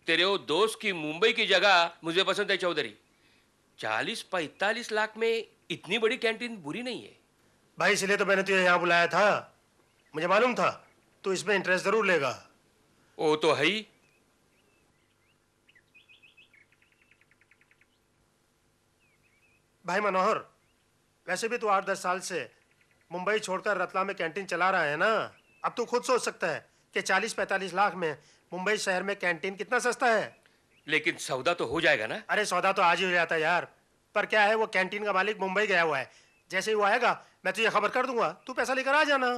तेरे वो दोस्त की मुंबई की जगह मुझे पसंद है चौधरी। 40-45 लाख में इतनी बड़ी कैंटीन बुरी नहीं है। भाई इसलिए तो मैंने तुझे यहाँ बुलाया था। मुझे मालूम था तू इसमें इंटरेस्ट जरूर लेगा। वो तो है ही। भाई मनोहर, वैसे भी तू 8-10 साल से मुंबई छोड़कर रतलाम में कैंटीन चला रहा है ना। अब तू खुद सोच सकता है कि 40-45 लाख में मुंबई शहर में कैंटीन कितना सस्ता है। लेकिन सौदा तो हो जाएगा ना? अरे सौदा तो आज ही हो जाता है यार। पर क्या है, वो कैंटीन का मालिक मुंबई गया हुआ है। जैसे ही वो आएगा मैं तुझे खबर कर दूंगा, तू पैसा लेकर आ जाना।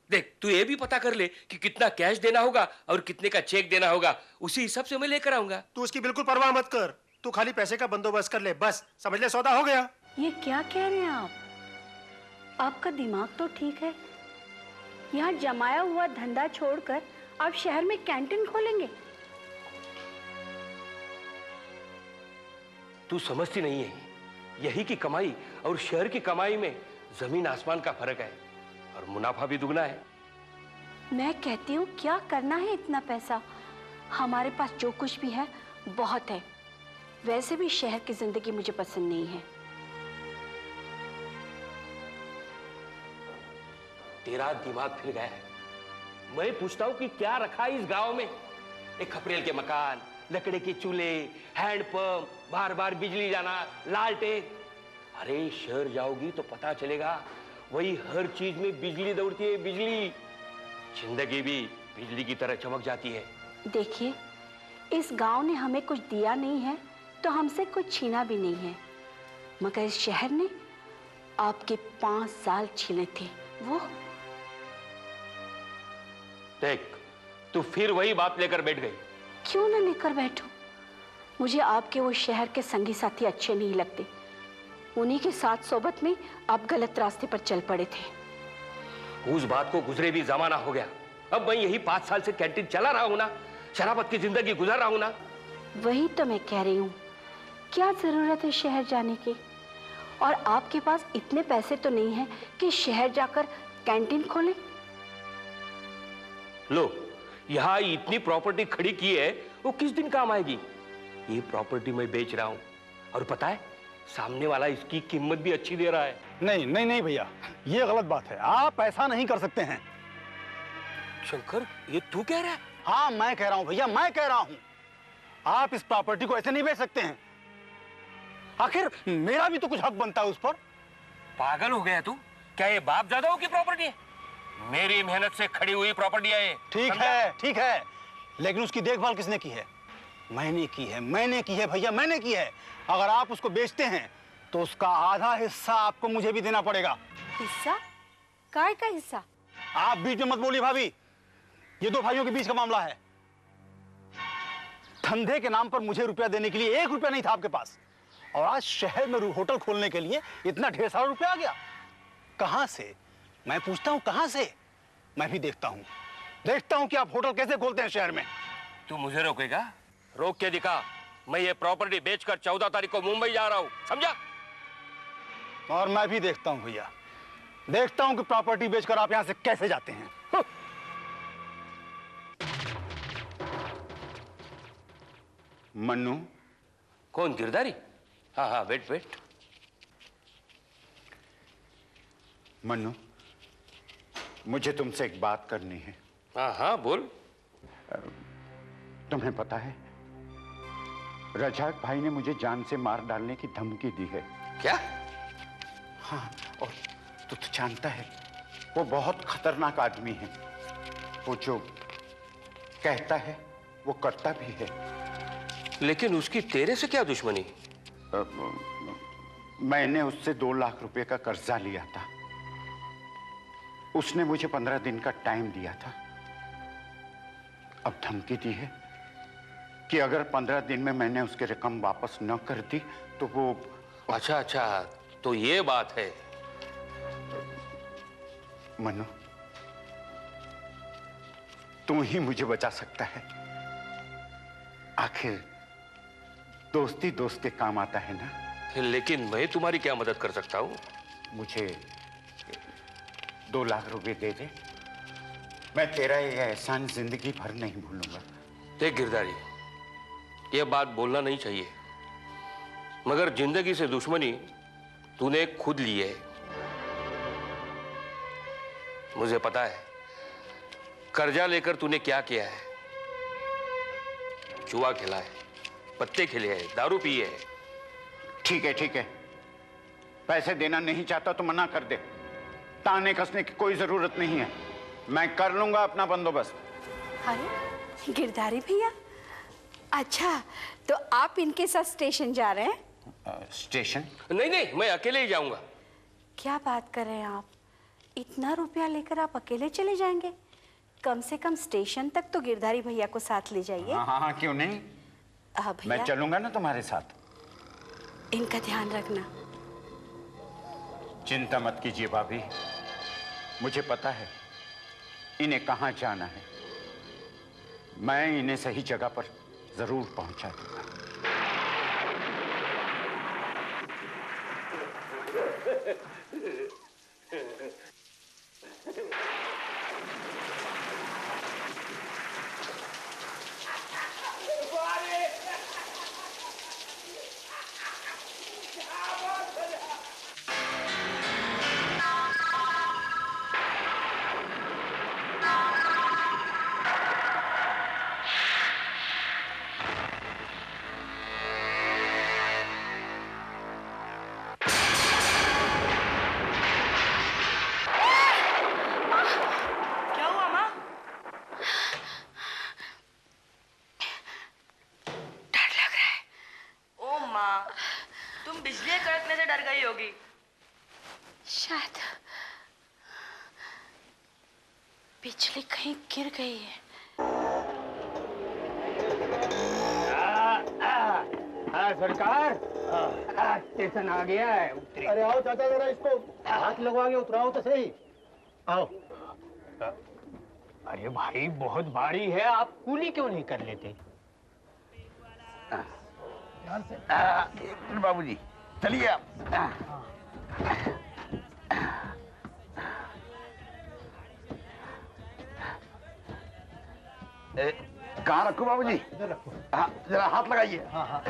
देख, तू ये भी पता कर ले कि कितना कैश देना होगा और कितने का चेक देना होगा। उसी हिसाब से मैं लेकर आऊंगा। तू उसकी बिल्कुल परवाह मत कर, तू खाली पैसे का बंदोबस्त कर ले, बस समझ ले सौदा हो गया। ये क्या कह रहे हैं आप? आपका दिमाग तो ठीक है। यहाँ जमाया हुआ धंधा छोड़कर आप शहर में कैंटीन खोलेंगे? तू समझती नहीं है, यही की कमाई और शहर की कमाई में जमीन आसमान का फर्क है और मुनाफा भी दुगना है। मैं कहती हूँ क्या करना है इतना पैसा? हमारे पास जो कुछ भी है बहुत है। वैसे भी शहर की जिंदगी मुझे पसंद नहीं है। तेरा दिमाग फिर गया है। मैं पूछता हूँ कि क्या रखा है इस गांव में? एक खपरेल के मकान, लकड़े के चूल्हे, हैंडपंप, बार बार बिजली जाना, लालटेन। अरे शहर जाओगी तो पता चलेगा, वही हर चीज में बिजली दौड़ती है, बिजली। जिंदगी भी बिजली की तरह चमक जाती है। देखिए, इस गांव ने हमें कुछ दिया नहीं है तो हमसे कुछ छीना भी नहीं है, मगर इस शहर ने आपके 5 साल छीने थे। वो देख, तू फिर वही बात लेकर बैठ गई। क्यों ना लेकर बैठूं? मुझे आपके वो शहर के संगी साथी अच्छे नहीं लगते। उन्हीं के साथ सोबत में आप गलत रास्ते पर चल पड़े थे। उस बात को गुजरे भी जमाना हो गया। अब मैं यही 5 साल से कैंटीन चला रहा हूं ना, शराबत की जिंदगी गुजार रहा हूं ना। वही तो मैं कह रही हूँ, क्या जरूरत है शहर जाने की? और आपके पास इतने पैसे तो नहीं है कि शहर जाकर कैंटीन खोलें। लो, यहाँ इतनी प्रॉपर्टी खड़ी की है, वो किस दिन काम आएगी? ये प्रॉपर्टी मैं बेच रहा हूं और पता है, सामने वाला इसकी कीमत भी अच्छी दे रहा है। नहीं नहीं नहीं भैया, ये गलत बात है। आप ऐसा नहीं कर सकते हैं। शंकर, ये तू कह रहा है? हाँ, मैं कह रहा हूं भैया, मैं कह रहा हूं। आप इस प्रॉपर्टी को ऐसे नहीं बेच सकते हैं। आखिर मेरा भी तो कुछ हक बनता है उस पर। पागल हो गया तू? क्या ये बाप दादाओं की प्रॉपर्टी है? मेरी मेहनत से खड़ी हुई प्रॉपर्टी है। ठीक है, लेकिन उसकी देखभाल किसने की है? मैंने की है भैया, मैंने की है। अगर आप उसको बेचते हैं तो उसका आधा हिस्सा आपको मुझे भी देना पड़ेगा। हिस्सा? काय का हिस्सा? आप बीच में मत बोलिए भाभी, ये 2 भाइयों के बीच का मामला है। धंधे के नाम पर मुझे रुपया देने के लिए 1 रुपया नहीं था आपके पास, और आज शहर में होटल खोलने के लिए इतना ढेर सारा रुपया आ गया। कहां से? मैं पूछता हूं कहां से? मैं भी देखता हूं कि आप होटल कैसे खोलते हैं शहर में। तू मुझे रोकेगा? रोक के दिखा। मैं ये प्रॉपर्टी बेचकर 14 तारीख को मुंबई जा रहा हूं, समझा? और मैं भी देखता हूं भैया, देखता हूं कि प्रॉपर्टी बेचकर आप यहां से कैसे जाते हैं। मन्नू। कौन? गिरधारी? हाँ हाँ, वेट। मन्नू, मुझे तुमसे एक बात करनी है। हाँ हाँ, बोल। तुम्हें पता है, रजाक भाई ने मुझे जान से मार डालने की धमकी दी है। क्या? हाँ, और तू तो जानता है वो बहुत खतरनाक आदमी है। वो जो कहता है वो करता भी है। लेकिन उसकी तेरे से क्या दुश्मनी? मैंने उससे 2 लाख रुपए का कर्जा लिया था। उसने मुझे 15 दिन का टाइम दिया था। अब धमकी दी है कि अगर 15 दिन में मैंने उसकी रकम वापस न कर दी तो वो। अच्छा, तो ये बात है। मनु, तू ही मुझे बचा सकता है। आखिर दोस्ती दोस्त के काम आता है ना। लेकिन मैं तुम्हारी क्या मदद कर सकता हूँ? मुझे 2 लाख रुपए दे दे, मैं तेरा ये एहसान जिंदगी भर नहीं भूलूंगा। देख गिरधारी, यह बात बोलना नहीं चाहिए, मगर जिंदगी से दुश्मनी तूने खुद ली है। मुझे पता है कर्जा लेकर तूने क्या किया है। जुआ खेला है, पत्ते खेले हैं, दारू पी है। ठीक है ठीक है, पैसे देना नहीं चाहता तो मना कर दे। ताने कसने की कोई जरूरत नहीं है, मैं कर लूंगा अपना बंदोबस्त। अरे गिरधारी भैया, अच्छा तो आप इनके साथ स्टेशन जा रहे हैं? स्टेशन? नहीं नहीं, मैं अकेले ही जाऊंगा। क्या बात कर रहे हैं आप? इतना रुपया लेकर आप अकेले चले जाएंगे? कम से कम स्टेशन तक तो गिरधारी भैया को साथ ले जाइए। हाँ हाँ हाँ, क्यों नहीं, मैं भैया चलूंगा ना तुम्हारे साथ। इनका ध्यान रखना। चिंता मत कीजिए भाभी, मुझे पता है इन्हें कहाँ जाना है। मैं इन्हें सही जगह पर जरूर पहुंचा दूंगा। क्या हुआ माँ? डर लग रहा है। ओ माँ, तुम बिजली कड़कने से डर गई होगी। शायद बिजली कहीं गिर गई है। सरकार, स्टेशन आ गया है। अरे आओ चाचा, जरा इसको हाथ लगवा के उतराओ तो सही। आओ। अरे भाई बहुत भारी है, आप कूली क्यों नहीं कर लेते? बाबूजी चलिए आप। कहाँ रखो बाबूजी? इधर रखो। हाँ जरा हाथ लगाइए। हाँ हाँ।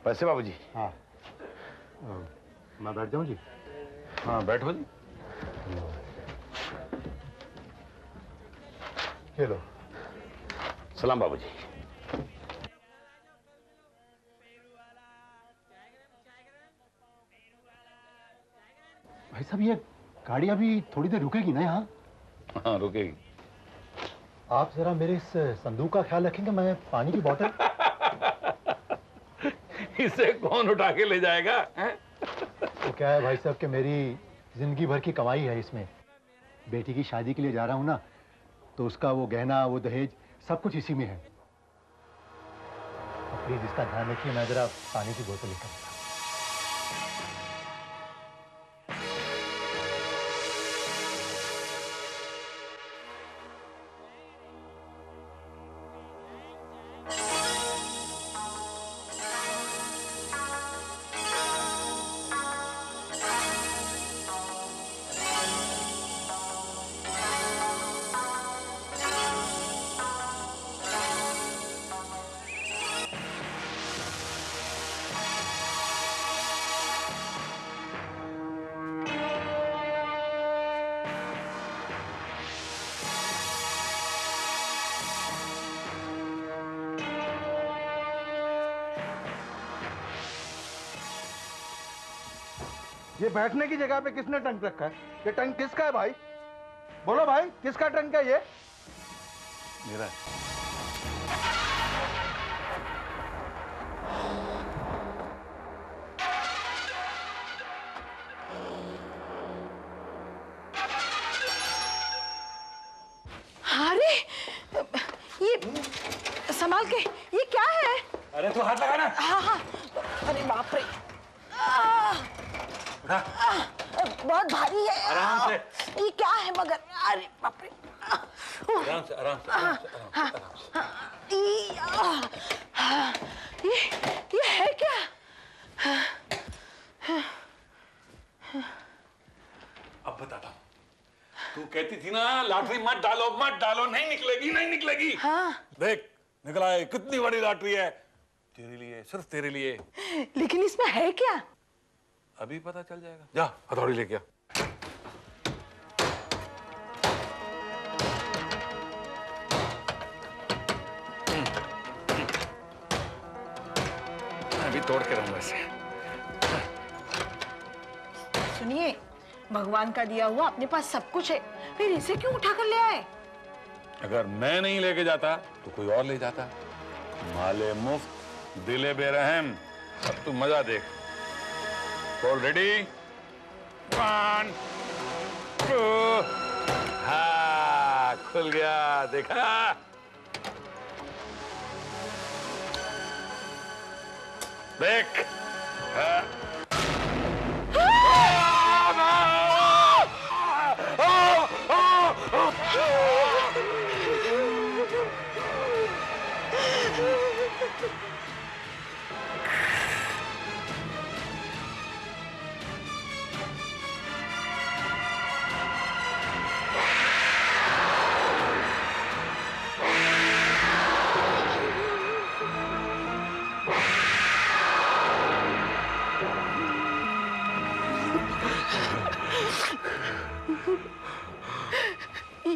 वैसे बाबूजी। हाँ मैं बैठ जाऊं जी? हाँ बैठो जी। चलो। सलाम बाबूजी। भाई साहब, ये गाड़ी अभी थोड़ी देर रुकेगी ना यहाँ? हाँ रुकेगी। आप जरा मेरे इस संदूक का ख्याल रखेंगे, मैं पानी की बोतल। इसे कौन उठा के ले जाएगा? तो क्या है भाई साहब कि मेरी जिंदगी भर की कमाई है इसमें। बेटी की शादी के लिए जा रहा हूँ ना, तो उसका वो गहना, वो दहेज, सब कुछ इसी में है। तो प्लीज इसका ध्यान रखिए, मैं जरा पानी की बोतल लेकर आता हूं। ये बैठने की जगह पे किसने टंक रखा है? ये टंक किसका है भाई? बोलो भाई, किसका टंक है ये? मेरा। अरे ये संभाल के, ये क्या है? अरे तू हाथ लगाना। हाँ हाँ। अरे बाप रे, बहुत भारी है। आराम से। ये क्या है मगर? अरे बाप रे। आराम से आराम से आराम से आराम से। ये है क्या? कहती थी ना लॉटरी मत डालो, नहीं निकलेगी, नहीं निकलेगी। हाँ। देख निकला है, कितनी बड़ी लॉटरी है तेरे लिए, सिर्फ तेरे लिए। लेकिन इसमें है क्या? अभी पता चल जाएगा। जा हथौड़ी लेके आ। अभी तोड़ के रहूंगा इसे। सुनिए, भगवान का दिया हुआ अपने पास सब कुछ है, फिर इसे क्यों उठा कर ले आए? अगर मैं नहीं लेके जाता तो कोई और ले जाता। माले मुफ्त दिले बेरहम। अब तू मजा देख। All ready? 1 2। हाँ खुल गया, देखा? देख। हाँ।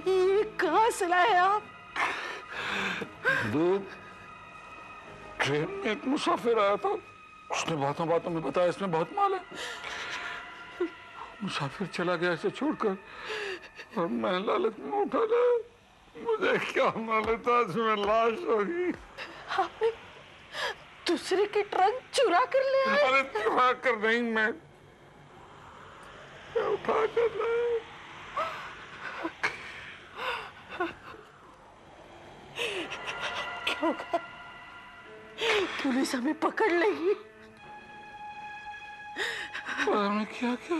ये कहाँ से लाए आप? ट्रेन में एक मुसाफिर आया था, उसने बातों बातों में बताया इसमें बहुत माल है। मुसाफिर चला गया इसे छोड़कर और मैं लालच में उठा लाया। मुझे क्या मालूम था इसमें लाश होगी। आपने दूसरे के ट्रक चुरा कर ले आए? अरे चुरा कर नहीं, मैं उठा कर लाया। क्या होगा? पुलिस हमें पकड़ लेगी। हमने क्या किया?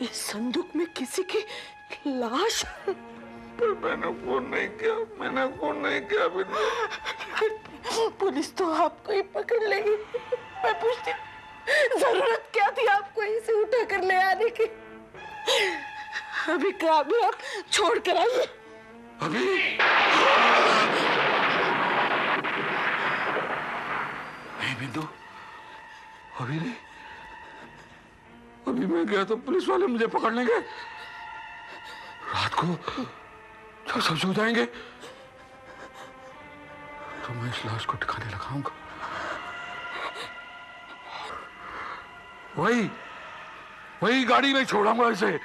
इस संदूक में किसी की लाश। पर मैंने फोन नहीं किया, मैंने फोन नहीं किया। पुलिस तो आपको ही पकड़ लेगी। मैं पूछती हूँ, जरूरत क्या थी आपको इसे उठा कर ले आने की? अभी भी आप छोड़ कर आइए। अभी नहीं बिंदु, अभी नहीं। अभी मैं गया तो पुलिस वाले मुझे पकड़ लेंगे। रात को जब सब सो जाएंगे तो मैं इस लाश को ठिकाने लगाऊंगा। वही गाड़ी में छोड़ूंगा इसे।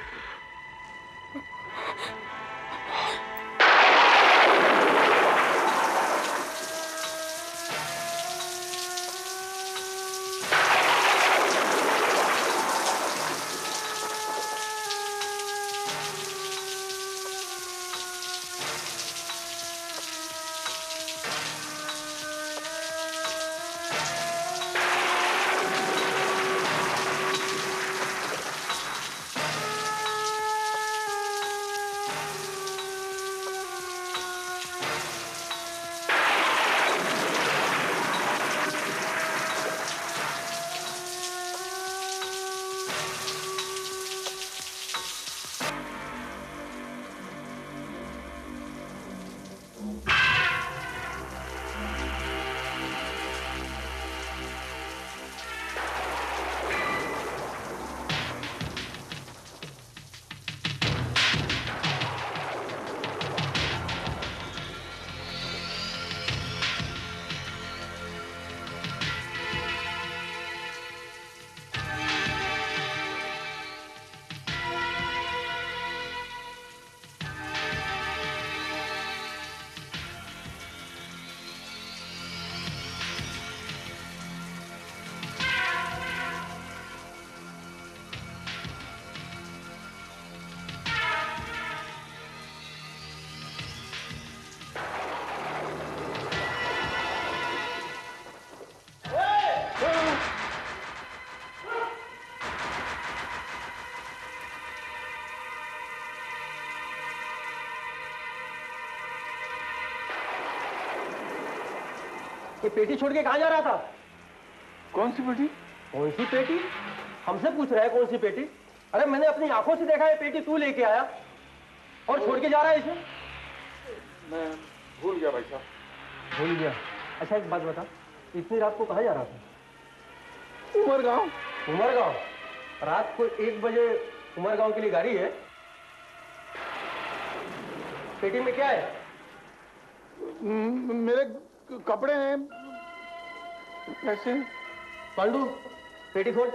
ये पेटी छोड़ के कहाँ जा रहा था? कौन सी पेटी? कौन सी पेटी? हमसे पूछ रहा है कौन सी पेटी? अरे मैंने अपनी आंखों से देखा है पेटी तू लेके आया। और छोड़ के जा रहा है इसे? मैं भूल गया भाई साहब। भूल गया? अच्छा एक बात बता, इतनी रात को कहाँ जा रहा था? उमरगांव। उमरगांव? रात को 1 बजे उमरगांव के लिए गाड़ी है? पेटी में क्या है? मेरे कपड़े हैं। कैसे? पांडू, पेटी खोल।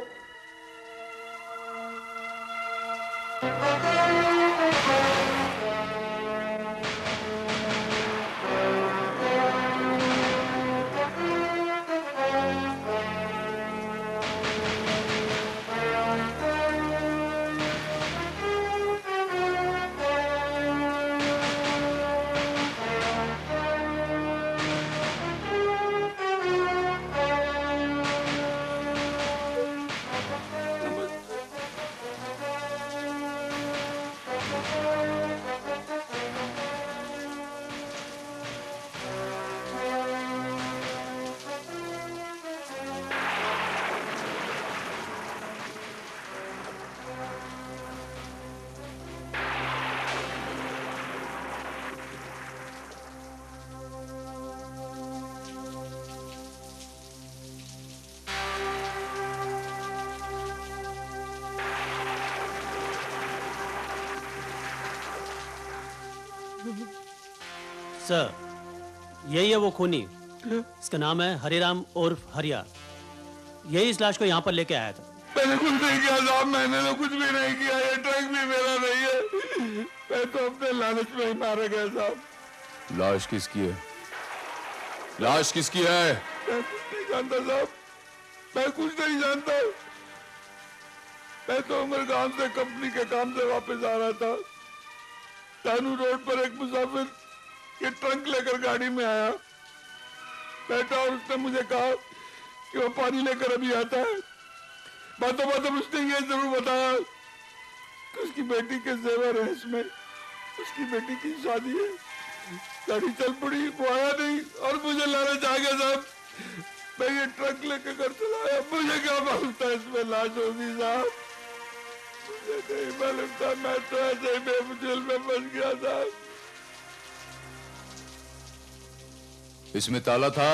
सर, यही है वो खूनी। इसका नाम है हरिराम उर्फ हरिया। यही इस लाश को यहाँ पर लेके आया था। मैंने कुछ नहीं किया साहब, मैंने तो कुछ भी नहीं किया। ये ट्रक भी मेरा नहीं है। मैं तो अपने लालच में ही मारा गया साहब। लाश किसकी है? लाश किसकी है? मैं कुछ नहीं जानता साहब, मैं कुछ नहीं जानता। मैं तो उमरगांव से कंपनी के काम से वापस आ रहा था। तानू रोड पर एक मुसाफिर ये ट्रंक लेकर गाड़ी में आया, बैठा और उसने मुझे कहा कि वो पानी लेकर अभी आता है। बातों बातों उसने ये जरूर बताया कि उसकी बेटी के जेवर है इसमें, उसकी बेटी की शादी है। गाड़ी चल पड़ी, वो आया नहीं और मुझे लालच आ गया साहब। मैं ये ट्रक लेकर घर चला आया। मुझे क्या मालूम था इसमें लाश होगी साहब, मुझे नहीं मालूम था। मैं तो ऐसे ही बेवजूल में फंस गया साहब। इसमें ताला था?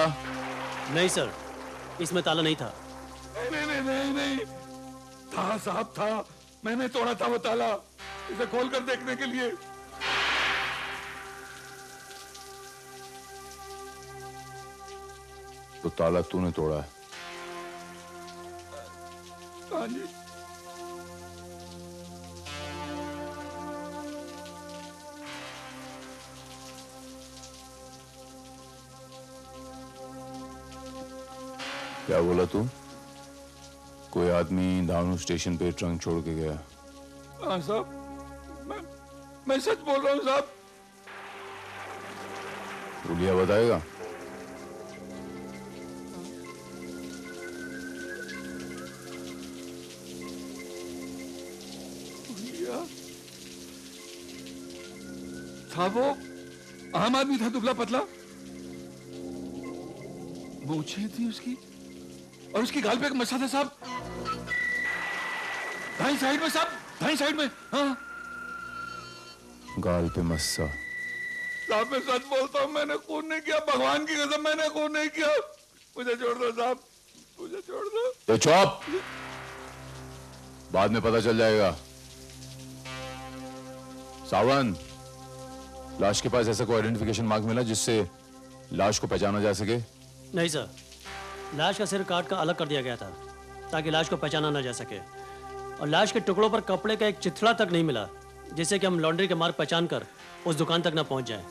नहीं सर, इसमें ताला नहीं था। नहीं नहीं नहीं नहीं, था साहब था। मैंने तोड़ा था वो ताला, इसे खोलकर देखने के लिए। तो ताला तूने तोड़ा है? हाँ जी। क्या बोला तू? कोई आदमी दानू स्टेशन पे ट्रंक छोड़ के गया? हाँ साहब, मैं सच बोल रहा हूँ साहब। भूलिया बताएगा? था वो आम आदमी था, दुबला पतला, मूछें थी उसकी और उसकी गाल पे एक मस्सा था साहब, दाईं साइड में साहब, दाईं साइड में। हाँ, गाल पे मस्सा। साहब मैं सच बोलता हूँ, मैंने खून नहीं किया, भगवान की कसम मैंने खून नहीं किया। मुझे छोड़ दो साहब, मुझे छोड़ दो। तो चुप, बाद में पता चल जाएगा। सावन, लाश के पास ऐसा कोई आइडेंटिफिकेशन मार्क मिला जिससे लाश को पहचाना जा सके? नहीं सर, लाश का सिर काट कर अलग कर दिया गया था ताकि लाश को पहचाना न जा सके, और लाश के टुकड़ों पर कपड़े का एक चिथड़ा तक नहीं मिला जिससे कि हम लॉन्ड्री के मार्क पहचान कर उस दुकान तक न पहुंच जाएं।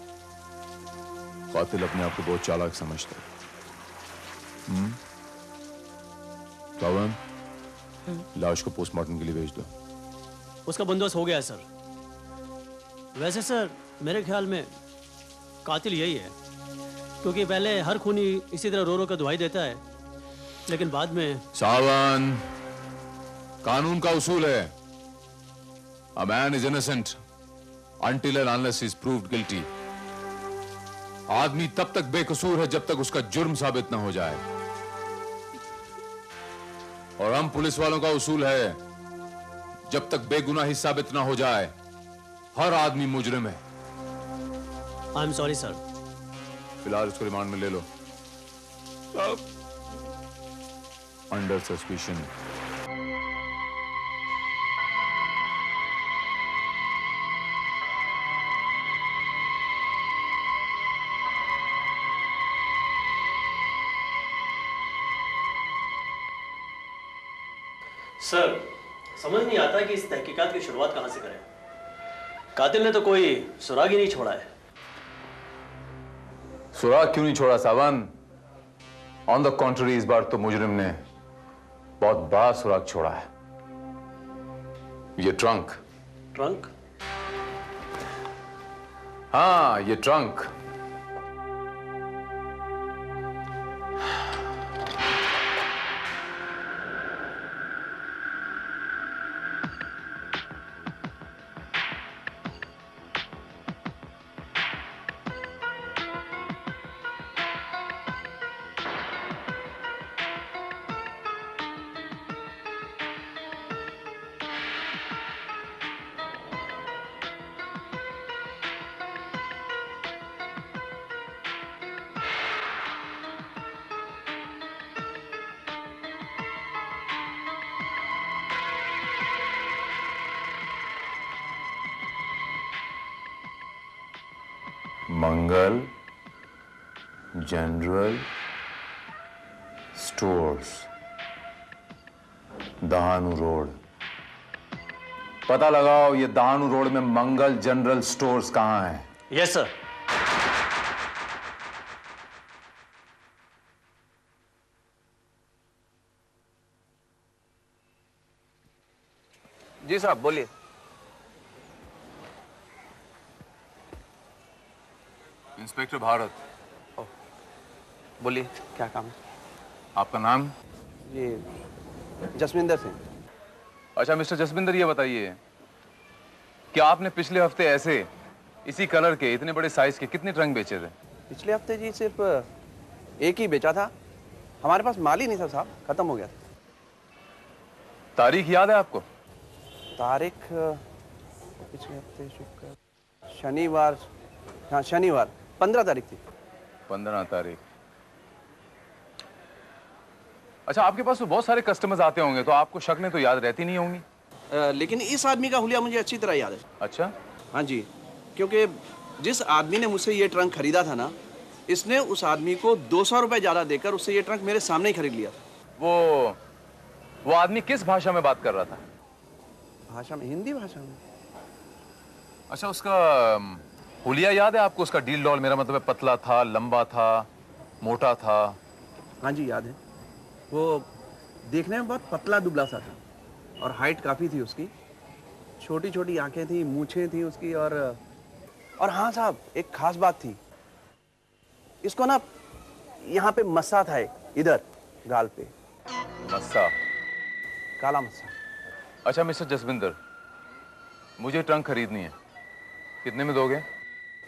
कातिल अपने आप को बहुत चालाक समझता है। सावन, लाश को पोस्टमार्टम के लिए भेज दो। उसका बंदोबस्त हो गया है सर। वैसे सर मेरे ख्याल में कातिल यही है, क्योंकि पहले हर खूनी इसी तरह रो रो कर दुहाई देता है, लेकिन बाद में। सावन, कानून का उसूल है, a man is innocent until and unless he is proved guilty। आदमी तब तक बेकसूर है जब तक उसका जुर्म साबित ना हो जाए, और हम पुलिस वालों का उसूल है, जब तक बेगुनाही साबित ना हो जाए हर आदमी मुजरिम है। आई एम सॉरी सर। फिलहाल इसको रिमांड में ले लो। Under suspicion. सर समझ नहीं आता कि इस तहकीकात की शुरुआत कहां से करें। कातिल ने तो कोई सुराग ही नहीं छोड़ा है। सुराग क्यों नहीं छोड़ा सावन? ऑन द कॉन्ट्ररी इस बार तो मुजरिम ने बहुत बड़ा सुराग छोड़ा है। ये ट्रंक। ट्रंक? हाँ, ये ट्रंक। मंगल जनरल स्टोर्स, दहानू रोड। पता लगाओ ये दहानू रोड में मंगल जनरल स्टोर्स कहां है। Yes sir. जी साहब बोलिए। इंस्पेक्टर भारत। बोलिए क्या काम है? आपका नाम? जी जसविंदर सिंह। अच्छा मिस्टर जसविंदर, ये बताइए कि आपने पिछले हफ्ते ऐसे इसी कलर के इतने बड़े साइज के कितने ट्रंक बेचे थे? पिछले हफ्ते जी सिर्फ एक ही बेचा था। हमारे पास माल ही नहीं था साहब, खत्म हो गया था। तारीख याद है आपको? तारीख पिछले हफ्ते शुक्र शनिवार, हाँ शनिवार 15 तारीख थी। 15 तारीख। अच्छा, आपके पास तो बहुत सारे कस्टमर्स आते होंगे, तो आपको शक्लें तो याद रहती नहीं होंगी। लेकिन इस आदमी का हुलिया मुझे अच्छी तरह याद है। अच्छा? हाँ जी, क्योंकि जिस आदमी ने मुझसे ये ट्रंक खरीदा था ना, इसने उस आदमी को 200 रुपए ज्यादा देकर उससे ये ट्रंक मेरे सामने ही खरीद लिया था। वो आदमी किस भाषा में बात कर रहा था? भाषा में, हिंदी भाषा में। अच्छा, उसका हुलिया याद है आपको? उसका डील डॉल, मेरा मतलब है पतला था, लंबा था, मोटा था? हाँ जी याद है। वो देखने में बहुत पतला दुबला सा था और हाइट काफी थी उसकी। छोटी छोटी आंखें थी, मूछें थी उसकी। और हाँ साहब, एक खास बात थी, इसको ना यहाँ पे मस्सा था, इधर गाल पे मस्सा, काला मस्सा। अच्छा मिस्टर जसविंदर, मुझे ट्रंक खरीदनी है, कितने में दोगे?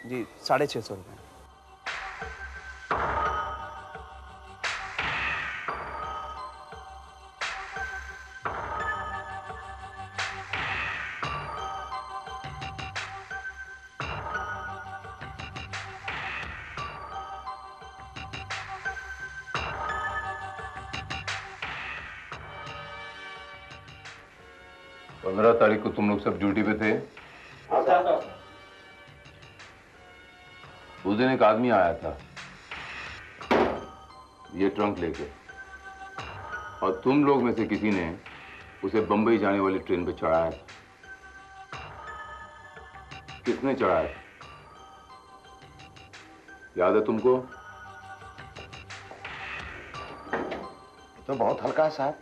जी 650 रुपये। पंद्रह तारीख को तुम लोग सब ड्यूटी पे थे? उस दिन एक आदमी आया था ये ट्रंक लेके, और तुम लोग में से किसी ने उसे बंबई जाने वाली ट्रेन पे चढ़ाया था। किसने चढ़ाया था, याद है तुमको? तो बहुत हल्का है साहब।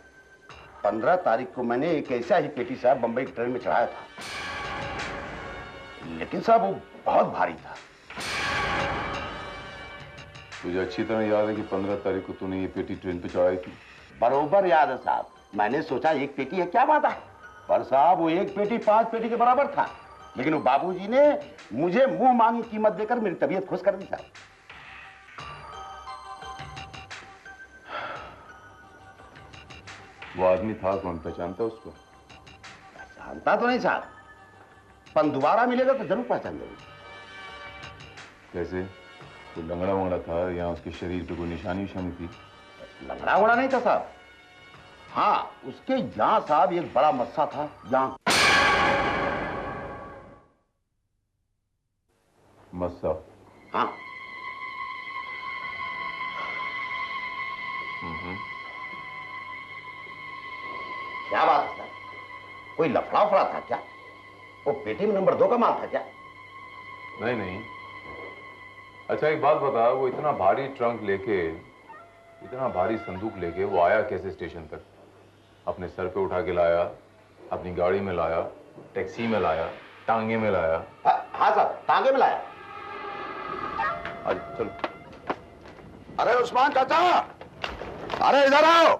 15 तारीख को मैंने एक ऐसा ही पेटी साहब बंबई की ट्रेन में चढ़ाया था, लेकिन साहब वो बहुत भारी था। मुझे अच्छी तरह याद है कि 15 तारीख को तूने ये पेटी ट्रेन पे चढ़ाई थी। बरोबर याद है साहब। मैंने सोचा एक पेटी है, क्या बात है, पर साहब वो एक पेटी 5 पेटी के बराबर था। लेकिन वो बाबूजी ने मुझे मुंह मांगी कीमत देकर मेरी तबीयत खुश कर दी साहब। वो आदमी था कौन, पहचानता उसको? पहचानता तो नहीं साहब, पर दोबारा मिलेगा तो जरूर पहचान लेंगे। कैसे? कोई लंगड़ा वंगड़ा था या उसके शरीर पे कोई निशानी उशानी थी? लंगड़ा वड़ा नहीं था साहब। हाँ, उसके यहाँ साहब एक बड़ा मस्सा था, यहाँ। मस्सा? हाँ। क्या बात है सर? कोई लफड़ा उफड़ा था क्या? वो पेटी में नंबर 2 का माल था क्या? नहीं नहीं। अच्छा एक बात बता, वो इतना भारी ट्रंक लेके, इतना भारी संदूक लेके वो आया कैसे स्टेशन तक? अपने सर पे उठा के लाया, अपनी गाड़ी में लाया, टैक्सी में लाया, टांगे में लाया? हाँ सर, टांगे में लाया। चलो। अरे उस्मान चाचा, अरे इधर आओ।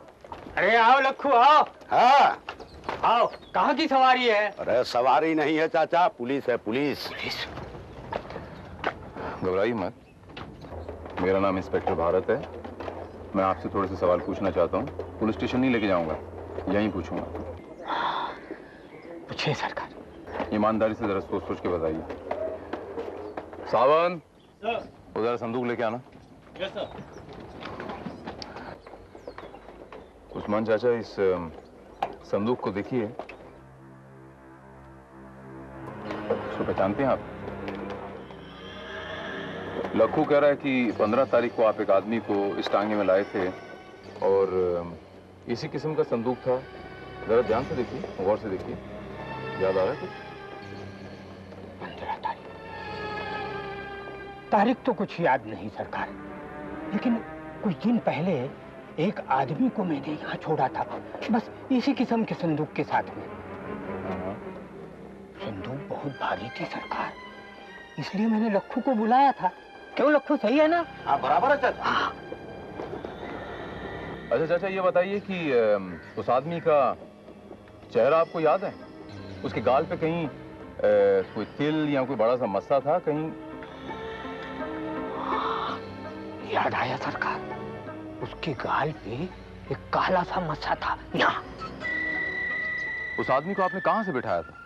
अरे आओ लक्खू आओ। हाँ आओ। कहाँ की सवारी है? अरे सवारी नहीं है चाचा, पुलिस है, पुलिस। घबराइए मत, मेरा नाम इंस्पेक्टर भारत है। मैं आपसे थोड़े से सवाल पूछना चाहता हूँ। पुलिस स्टेशन नहीं लेके जाऊंगा, यहीं पूछूंगा। पूछिए सरकार। ईमानदारी से जरा सोच सोच के बताइए। सावन, उधर संदूक लेके आना। Yes sir. उस्मान चाचा, इस संदूक को देखिए, इसको पहचानते हैं आप? लक्खू कह रहा है कि 15 तारीख को आप एक आदमी को इस टांगे में लाए थे और इसी किस्म का संदूक था। जरा ध्यान से देखिए, गौर से देखिए, याद आ रहा है कुछ? 15 तारीख। तारीख तो कुछ याद नहीं सरकार, लेकिन कुछ दिन पहले एक आदमी को मैंने यहाँ छोड़ा था, बस इसी किस्म के संदूक के साथ में। संदूक बहुत भारी थी सरकार, इसलिए मैंने लक्खू को बुलाया था। क्यों लक्खू, सही है ना? हाँ बराबर है चाचा। अच्छा चाचा, ये बताइए कि उस आदमी का चेहरा आपको याद है? उसके गाल पे कहीं कोई तिल या कोई बड़ा सा मस्सा था कहीं? याद आया सरकार, उसके गाल पे एक काला सा मस्सा था यहाँ। उस आदमी को आपने कहां से बिठाया था?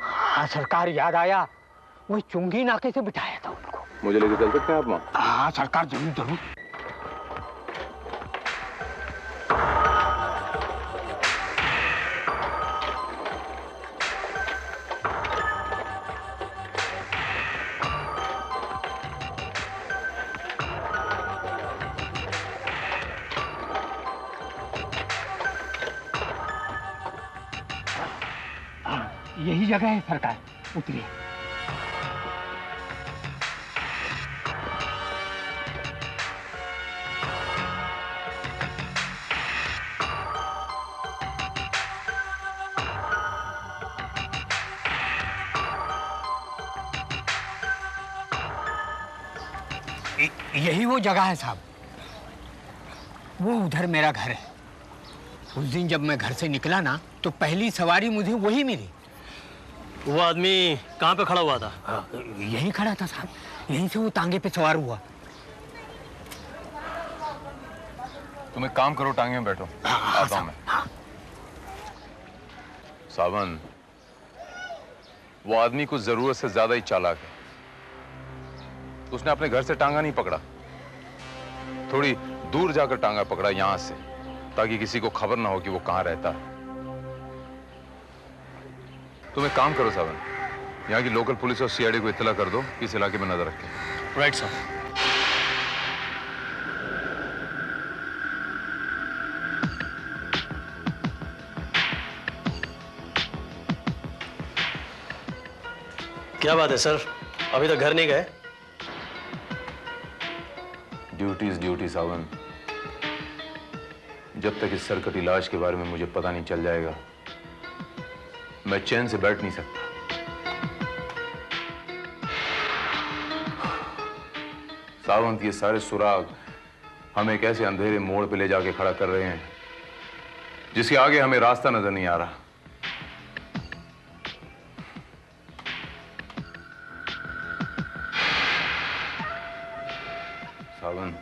हाँ सरकार, याद आया, वो चुंगी नाके से बिठाया था उनको। मुझे लेके चल सकते हैं आप वहाँ? हाँ सरकार, जरूर जरूर। यही जगह है सरकार, उतरिए। यही वो जगह है साहब, वो उधर मेरा घर है। उस दिन जब मैं घर से निकला ना, तो पहली सवारी मुझे वही मिली। वो आदमी कहाँ पे खड़ा हुआ था? यहीं खड़ा था साहब, यहीं से वो तांगे पे सवार हुआ। तुम एक काम करो, टांगे में बैठो, आता हूं मैं। सावन, वो आदमी कुछ जरूरत से ज्यादा ही चालाक है। उसने अपने घर से टांगा नहीं पकड़ा, थोड़ी दूर जाकर टांगा पकड़ा यहां से, ताकि किसी को खबर ना हो कि वो कहां रहता है। तुम एक काम करो सावन, यहाँ की लोकल पुलिस और सीआईडी को इत्तला कर दो, इस इलाके में नजर रखें। Right sir. क्या बात है सर, अभी तक घर नहीं गए? ड्यूटी इज ड्यूटी सावन। जब तक इस सरकट इलाज के बारे में मुझे पता नहीं चल जाएगा, मैं चैन से बैठ नहीं सकता। सावंत, ये सारे सुराग हमें एक ऐसे अंधेरे मोड़ पे ले जाके खड़ा कर रहे हैं जिसके आगे हमें रास्ता नजर नहीं आ रहा। सावन,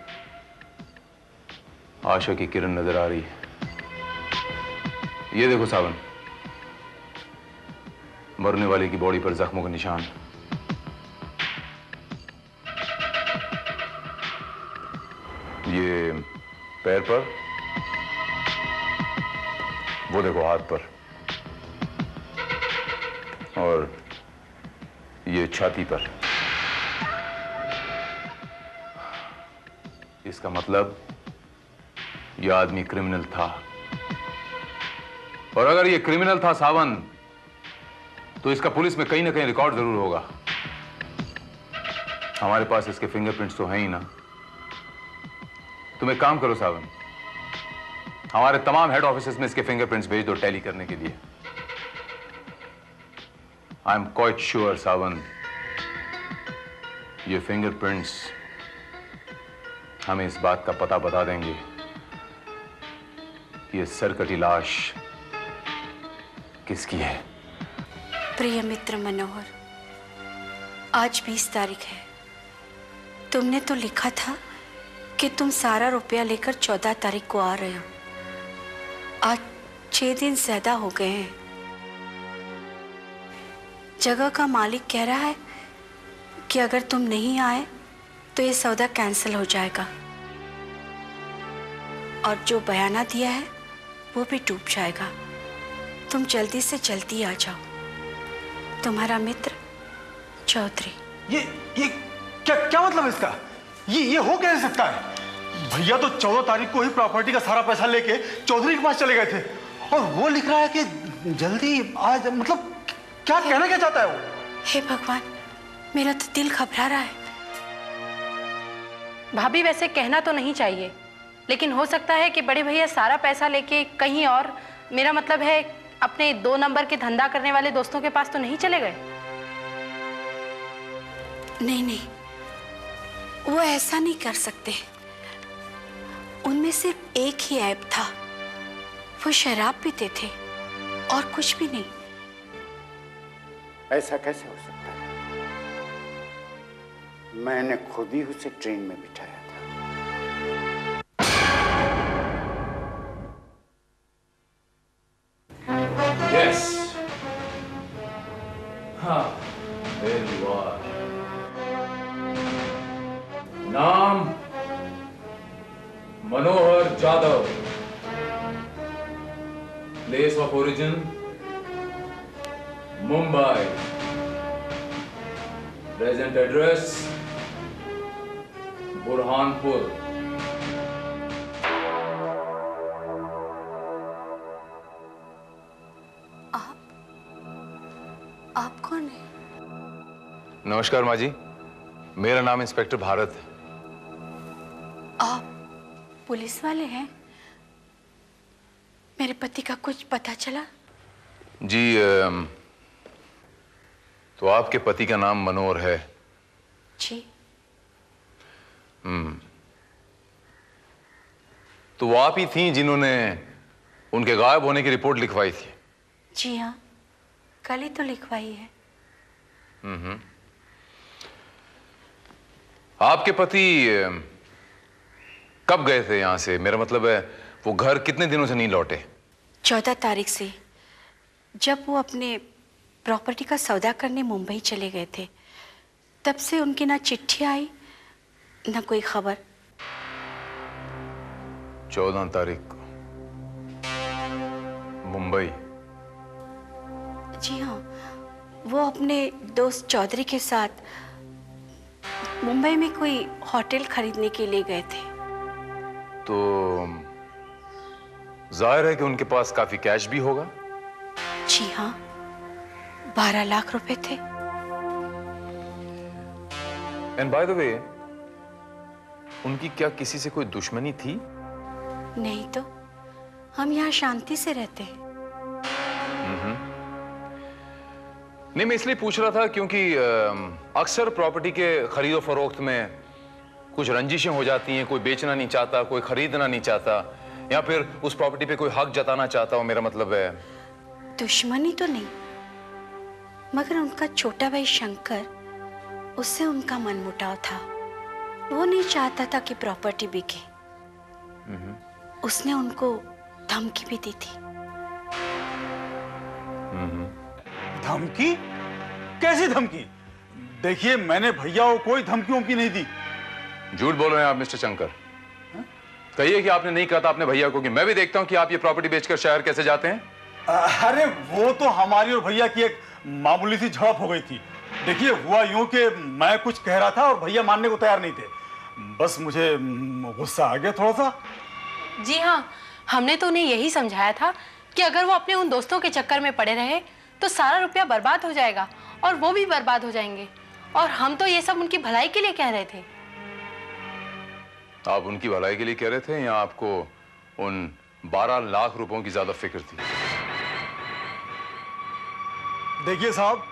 आशा की किरण नजर आ रही है। ये देखो सावन, मरने वाले की बॉडी पर जख्मों के निशान। ये पैर पर, वो देखो हाथ पर, और ये छाती पर। इसका मतलब यह आदमी क्रिमिनल था, और अगर यह क्रिमिनल था सावन, तो इसका पुलिस में कहीं ना कहीं रिकॉर्ड जरूर होगा। हमारे पास इसके फिंगरप्रिंट्स तो हैं ही ना। तुम एक काम करो सावन, हमारे तमाम हेड ऑफिसेस में इसके फिंगरप्रिंट्स भेज दो टैली करने के लिए। आई एम क्वाइट श्योर सावन, ये फिंगरप्रिंट्स हमें इस बात का पता बता देंगे कि ये सरकटी लाश किसकी है। प्रिय मित्र मनोहर, आज 20 तारीख है। तुमने तो लिखा था कि तुम सारा रुपया लेकर 14 तारीख को आ रहे हो। आज 6 दिन ज्यादा हो गए हैं। जगह का मालिक कह रहा है कि अगर तुम नहीं आए तो ये सौदा कैंसिल हो जाएगा, और जो बयाना दिया है वो भी डूब जाएगा। तुम जल्दी से जल्दी आ जाओ। तुम्हारा मित्र चौधरी। ये क्या मतलब इसका? ये हो कैसे सकता है? भैया तो 14 तारीख को ही प्रॉपर्टी का सारा पैसा लेके चौधरी के पास चले गए थे, और वो लिख रहा है कि जल्दी आज, मतलब क्या कहना क्या चाहता है वो? हे भगवान, मेरा तो दिल घबरा रहा है। भाभी वैसे कहना तो नहीं चाहिए, लेकिन हो सकता है कि बड़े भैया सारा पैसा लेके कहीं और, मेरा मतलब है अपने 2 नंबर के धंधा करने वाले दोस्तों के पास तो नहीं चले गए। नहीं, वो ऐसा नहीं कर सकते। उनमें सिर्फ एक ही ऐब था, वो शराब पीते थे और कुछ भी नहीं। ऐसा कैसे हो सकता है? मैंने खुद ही उसे ट्रेन में बिठाया था। Yes. हाँ, there you are. नाम Manohar Jadhav. Place of origin Mumbai. Present address Burhanpur. आप कौन है? नमस्कार माँ जी, मेरा नाम इंस्पेक्टर भारत है। आप पुलिस वाले हैं? मेरे पति का कुछ पता चला? जी, तो आपके पति का नाम मनोहर है? जी। तो वो आप ही थी जिन्होंने उनके गायब होने की रिपोर्ट लिखवाई थी? जी हाँ, कल ही तो लिखवाई है। आपके पति कब गए थे यहां से? मेरा मतलब है वो घर कितने दिनों से नहीं लौटे? 14 तारीख से, जब वो अपने प्रॉपर्टी का सौदा करने मुंबई चले गए थे, तब से उनकी ना चिट्ठी आई ना कोई खबर। 14 तारीख को मुंबई? जी हाँ, वो अपने दोस्त चौधरी के साथ मुंबई में कोई होटल खरीदने के लिए गए थे। तो जाहिर है कि उनके पास काफी कैश भी होगा? जी हाँ, 12 लाख रुपए थे। एंड बाय द वे, उनकी क्या किसी से कोई दुश्मनी थी? नहीं तो, हम यहाँ शांति से रहते हैं। नहीं, मैं इसलिए पूछ रहा था क्योंकि अक्सर प्रॉपर्टी के खरीदो फरोख्त में कुछ रंजिशें हो जाती हैं। कोई बेचना नहीं चाहता, कोई खरीदना नहीं चाहता, या फिर उस प्रॉपर्टी पे कोई हक जताना चाहता हो। मेरा मतलब है दुश्मनी तो नहीं, मगर उनका छोटा भाई शंकर, उससे उनका मनमुटाव था। वो नहीं चाहता था कि प्रॉपर्टी बिके। उसने उनको धमकी भी दी थी। धमकी? कैसी धमकी? देखिए, मैंने भैया को कोई धमकी वमकी नहीं दी। झूठ बोल रहे हैं आप मिस्टर शंकर। कहिए कि आपने नहीं कहा था अपने भैया को कि मैं भी देखता हूं कि आप ये प्रॉपर्टी बेचकर शहर कैसे जाते हैं। अरे वो तो हमारी और भैया की एक मामूली सी झड़प हो गई थी। देखिए, हुआ यूं कि मैं कुछ कह रहा था और भैया मानने को तैयार नहीं थे। बस मुझे गुस्सा आ गया थोड़ा सा। जी हाँ, हमने तो उन्हें यही समझाया था कि अगर वो अपने उन दोस्तों के चक्कर में पड़े रहे तो सारा रुपया बर्बाद हो जाएगा और वो भी बर्बाद हो जाएंगे, और हम तो ये सब उनकी भलाई के लिए कह रहे थे। आप उनकी भलाई के लिए कह रहे थे या आपको उन 12 लाख रुपयों की ज्यादा फिक्र थी? देखिए साहब,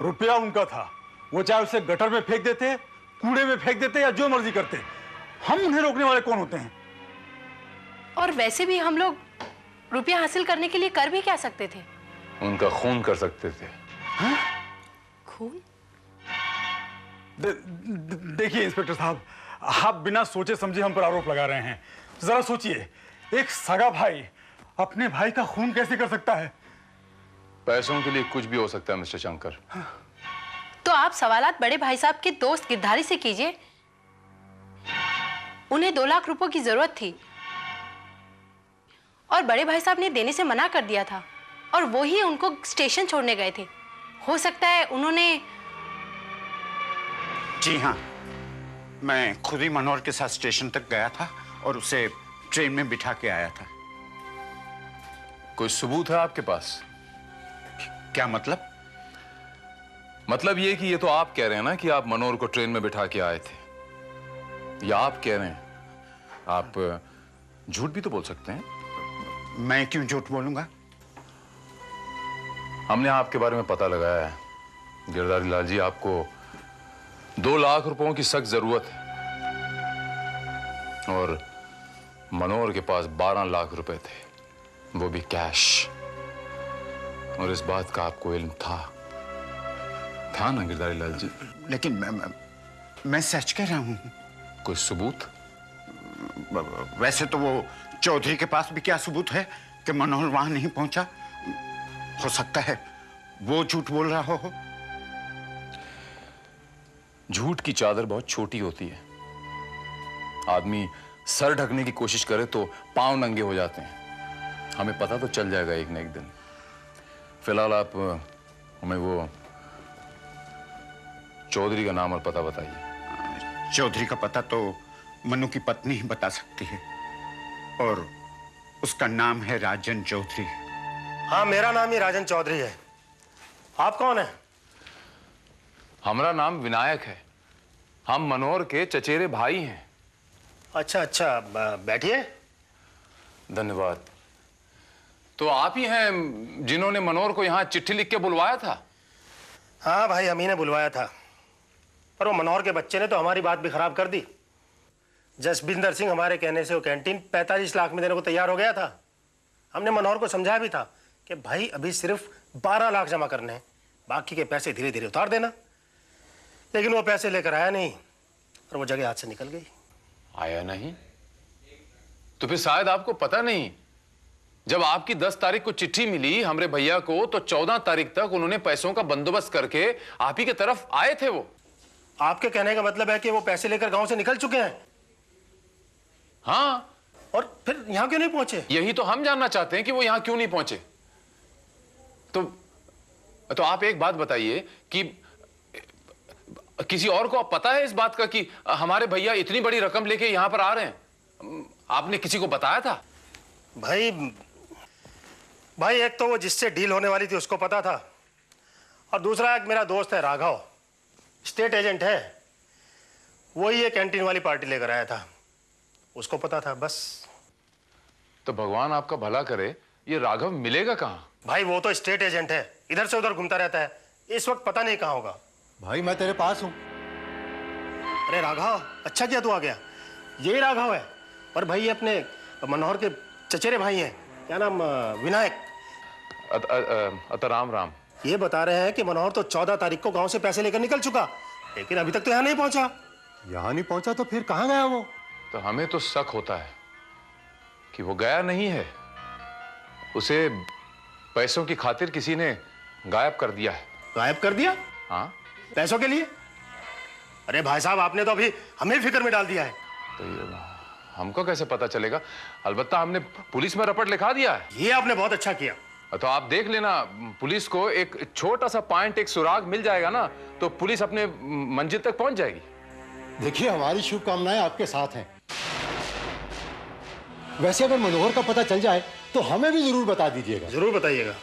रुपया उनका था, वो चाहे उसे गटर में फेंक देते, कूड़े में फेंक देते या जो मर्जी करते, हम उन्हें रोकने वाले कौन होते हैं? और वैसे भी हम लोग रुपया हासिल करने के लिए कर भी क्या सकते थे? उनका खून कर सकते थे। हाँ? खून? देखिए इंस्पेक्टर साहब, आप बिना सोचे समझे हम पर आरोप लगा रहे हैं। जरा सोचिए, एक सगा भाई अपने भाई का खून कैसे कर सकता है? पैसों के लिए कुछ भी हो सकता है मिस्टर शंकर। तो आप सवालात बड़े भाई साहब के दोस्त गिरधारी से कीजिए। उन्हें 2 लाख रुपयों की जरूरत थी और बड़े भाई साहब ने देने से मना कर दिया था, और वो ही उनको स्टेशन छोड़ने गए थे। हो सकता है उन्होंने। जी हाँ, मैं खुद ही मनोहर के साथ स्टेशन तक गया था और उसे ट्रेन में बिठा के आया था। कोई सबूत है आपके पास? क्या मतलब? मतलब ये कि ये तो आप कह रहे हैं ना कि आप मनोहर को ट्रेन में बिठा के आए थे, या आप कह रहे हैं? आप झूठ भी तो बोल सकते हैं। मैं क्यों झूठ बोलूंगा? हमने आपके बारे में पता लगाया है गिरधारी लाल जी, आपको 2 लाख रुपयों की सख्त जरूरत है और मनोहर के पास 12 लाख रुपए थे, वो भी कैश। और इस बात का आपको इल्म था ना गिरधारी लाल जी? लेकिन मैं सच कह रहा हूं। कोई सबूत? वैसे तो वो चौधरी के पास भी क्या सबूत है कि मनोहर वहां नहीं पहुंचा? हो सकता है वो झूठ बोल रहा हो। झूठ की चादर बहुत छोटी होती है। आदमी सर ढकने की कोशिश करे तो पांव नंगे हो जाते हैं। हमें पता तो चल जाएगा एक न एक दिन। फिलहाल आप हमें वो चौधरी का नाम और पता बताइए। चौधरी का पता तो मनु की पत्नी ही बता सकती है, और उसका नाम है राजन चौधरी। हाँ, मेरा नाम ही राजन चौधरी है। आप कौन है? हमारा नाम विनायक है। हम मनोहर के चचेरे भाई हैं। अच्छा अच्छा, बैठिए। धन्यवाद। तो आप ही हैं जिन्होंने मनोहर को यहाँ चिट्ठी लिख के बुलवाया था? हाँ भाई, हम ही ने बुलवाया था, पर वो मनोहर के बच्चे ने तो हमारी बात भी खराब कर दी। जसबिंदर सिंह हमारे कहने से वो कैंटीन 45 लाख में देने को तैयार हो गया था। हमने मनोहर को समझाया भी था कि भाई अभी सिर्फ 12 लाख जमा करने हैं, बाकी के पैसे धीरे धीरे उतार देना। लेकिन वो पैसे लेकर आया नहीं और वो जगह हाथ से निकल गई। आया नहीं? तो फिर शायद आपको पता नहीं, जब आपकी 10 तारीख को चिट्ठी मिली हमरे भैया को, तो 14 तारीख तक उन्होंने पैसों का बंदोबस्त करके आप ही की तरफ आए थे। वो आपके कहने का मतलब है कि वो पैसे लेकर गांव से निकल चुके हैं? हाँ। और फिर यहां क्यों नहीं पहुंचे? यही तो हम जानना चाहते हैं कि वो यहां क्यों नहीं पहुंचे। तो आप एक बात बताइए कि किसी और को आप पता है इस बात का कि हमारे भैया इतनी बड़ी रकम लेके यहां पर आ रहे हैं? आपने किसी को बताया था? भाई एक तो वो जिससे डील होने वाली थी उसको पता था, और दूसरा एक मेरा दोस्त है राघव, स्टेट एजेंट है, वही ये कैंटीन वाली पार्टी लेकर आया था, उसको पता था बस। तो भगवान आपका भला करे, ये राघव मिलेगा कहां? भाई वो तो स्टेट एजेंट है, इधर से उधर घूमता रहता है, इस वक्त पता नहीं कहां होगा। भाई मैं तेरे पास हूं। अरे राघव, अच्छा किया तू आ गया। यही राघव है, पर भाई ये अपने मनोहर के चचेरे भाई हैं, क्या नाम? विनायक। राम राम। ये बता रहे हैं कि मनोहर तो 14 तारीख को गांव से पैसे लेकर निकल चुका, लेकिन अभी तक तो यहाँ नहीं पहुंचा। यहाँ नहीं पहुंचा तो फिर कहाँ गया वो? तो हमें तो शक होता है कि वो गया नहीं है, उसे पैसों की खातिर किसी ने गायब कर दिया है। गायब कर दिया? हाँ। पैसों के लिए? अरे भाई साहब, आपने तो अभी हमें फिक्र में डाल दिया है। तो ये हमको कैसे पता चलेगा? अलबत्ता हमने पुलिस में रपट लिखा दिया है। ये आपने बहुत अच्छा किया। तो आप देख लेना, पुलिस को एक छोटा सा पॉइंट, एक सुराग मिल जाएगा ना, तो पुलिस अपने मंजिल तक पहुंच जाएगी। देखिए, हमारी शुभकामनाएं आपके साथ हैं। वैसे अगर मनोहर का पता चल जाए तो हमें भी जरूर बता दीजिएगा। जरूर बताइएगा।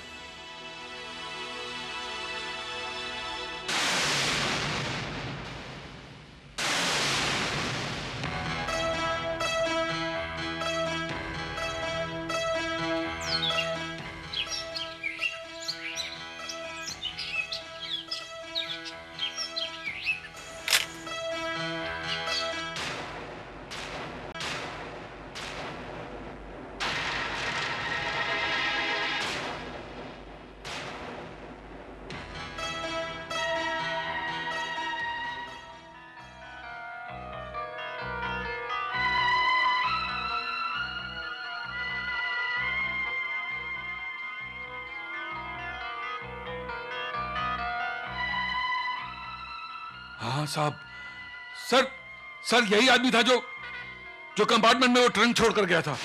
हाँ साहब, सर यही आदमी था जो कंपार्टमेंट में वो ट्रंक छोड़कर गया था।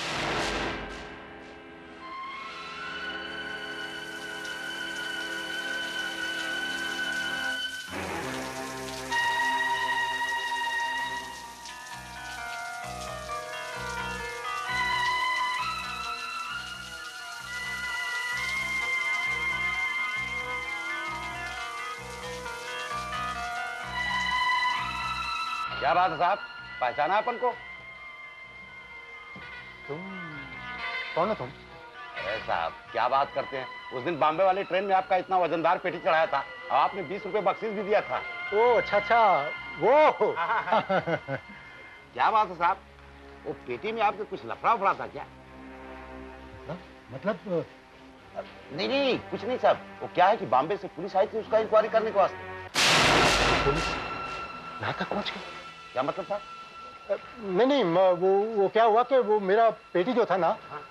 क्या बात है साहब, पहचाना अपन को? तुम कौन हो तुम? अरे साहब, क्या बात करते हैं, उस दिन बॉम्बे वाली ट्रेन में आपका इतना वजनदार पेटी चढ़ाया था और आपने 20 रुपए बख्शीश भी दिया था। ओ अच्छा, वो क्या बात है साहब, वो पेटी में आपके कुछ लफड़ा उफड़ा था क्या? मतलब नहीं कुछ नहीं साहब, वो क्या है कि बॉम्बे से पुलिस आई थी उसका इंक्वायरी करने के वास्ते। पुलिस यहाँ तक पहुँच गई? क्या मतलब था? नहीं, वो क्या हुआ कि वो मेरा पेटी जो था ना,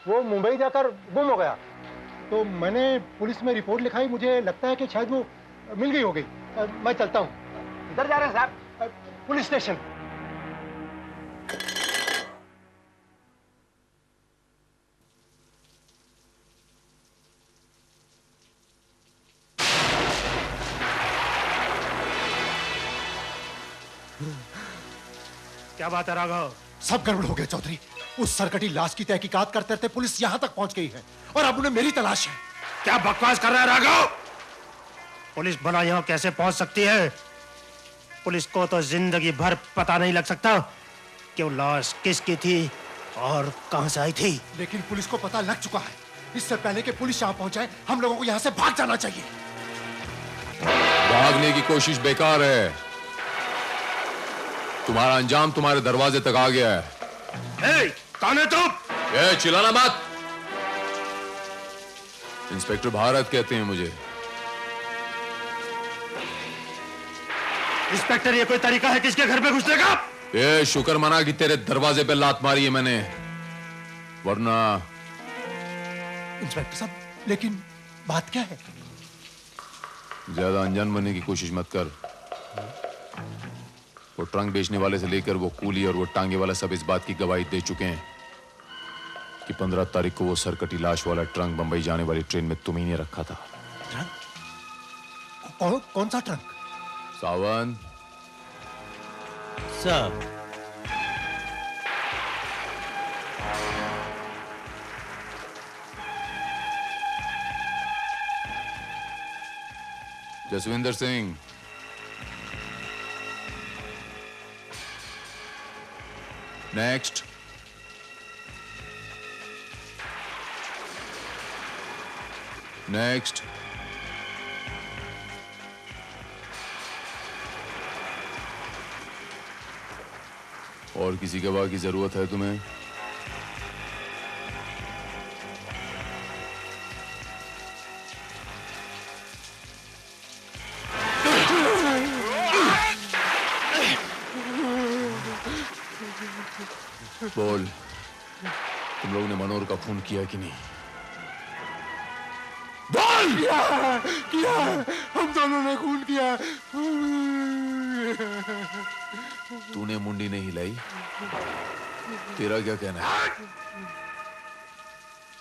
वो मुंबई जाकर गुम हो गया। तो मैंने पुलिस में रिपोर्ट लिखाई, मुझे लगता है कि शायद वो मिल गई होगी। मैं चलता हूँ। किधर जा रहे हैं साहब? Police station. क्या बात है राघव? सब गड़बड़ हो गया चौधरी। उस सरकटी लाश की तहकीकात करते करते पुलिस यहां तक पहुंच गई है और अब उन्हें मेरी तलाश है। क्या बकवास कर रहा है राघव? पुलिस भला यहां कैसे पहुंच सकती है? पुलिस को तो जिंदगी भर पता नहीं लग सकता कि वो लाश किसकी थी और कहां से आई थी। लेकिन पुलिस को पता लग चुका है। इससे पहले कि पुलिस यहां पहुंचे, हम लोगों को यहां से भाग जाना चाहिए। भागने की कोशिश बेकार है। तुम्हारा अंजाम तुम्हारे दरवाजे तक आ गया है। कौन है तुम? चिल्लाना मत। इंस्पेक्टर भारत कहते हैं मुझे। इंस्पेक्टर, ये कोई तरीका है किसके घर पे घुसने का? ये शुक्र मना कि तेरे दरवाजे पे लात मारी है मैंने, वरना। इंस्पेक्टर साहब, लेकिन बात क्या है? ज्यादा अनजान बनने की कोशिश मत कर। वो ट्रंक बेचने वाले से लेकर वो कूली और वो टांगे वाला सब इस बात की गवाही दे चुके हैं कि 15 तारीख को वो सरकटी लाश वाला ट्रंक बंबई जाने वाली ट्रेन में तुम ही ने रखा था। ट्रंक? कौन सा trunk? Sawan sir, Jaswinder Singh, next. Next. और किसी गवाह की जरूरत है तुम्हें? बोल, तुम लोगों ने मनोहर का खून किया कि नहीं? बोल! किया, हम दोनों ने खून किया। तूने मुंडी नहीं हिलाई, तेरा क्या कहना है?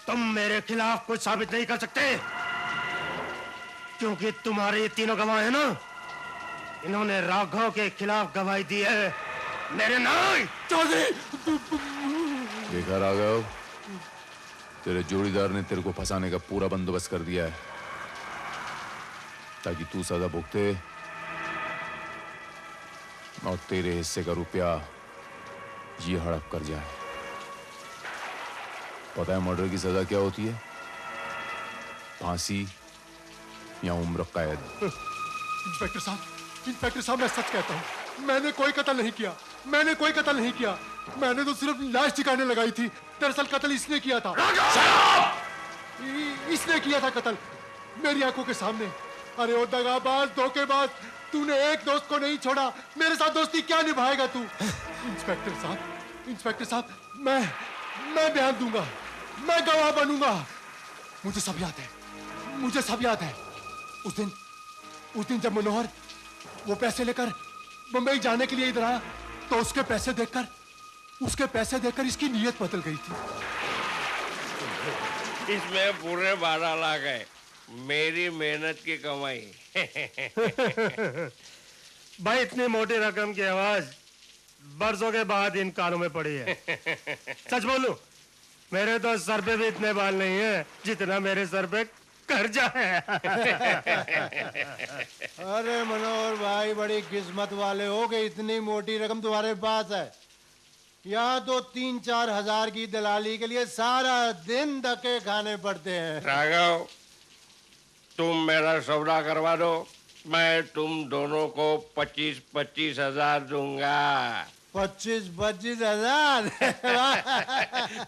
तुम मेरे खिलाफ कुछ साबित नहीं कर सकते, क्योंकि तुम्हारे ये तीनों गवाह हैं ना, इन्होंने राघव के खिलाफ गवाही दी है मेरे नाम। चौधरी, देखा राघव, तेरे जोड़ीदार ने तेरे को फंसाने का पूरा बंदोबस्त कर दिया है ताकि तू सजा भुगते और तेरे हिस्से का रुपया ये हड़प कर जाए। पता है मर्डर की सजा क्या होती है? फांसी या उम्र कैद। इंस्पेक्टर साहब, मैं सच कहता हूँ, मैंने कोई कत्ल नहीं किया, मैंने कोई कत्ल नहीं किया। मैंने तो सिर्फ लाश ठिकाने लगाई थी। दरअसल कत्ल इसने किया था। इसने किया था कत्ल मेरी आंखों के सामने। अरे ओ दगाबाज, धोखेबाज, तूने एक दोस्त को नहीं छोड़ा, मेरे साथ दोस्ती क्या निभाएगा तू? इंस्पेक्टर साहब, मैं बयान दूंगा, मैं गवाह बनूंगा। मुझे सब याद है। उस दिन जब मनोहर वो पैसे लेकर मुंबई जाने के लिए इधर आया, तो उसके पैसे देखकर इसकी नीयत बदल गई थी। इसमें पूरे 12 लाख है, मेरी मेहनत की कमाई। भाई, इतनी मोटी रकम की आवाज बरसों के बाद इन कानों में पड़ी है। सच बोलूं, मेरे तो सर पे भी इतने बाल नहीं है जितना मेरे सर पे कर्जा है। अरे मनोहर भाई, बड़ी किस्मत वाले हो कि इतनी मोटी रकम तुम्हारे पास है। यहाँ तो 3-4 हजार की दलाली के लिए सारा दिन धक्के खाने पड़ते हैं। राघव, तुम मेरा सौदा करवा दो, मैं तुम दोनों को 25-25 हजार दूंगा। 25-25 हजार?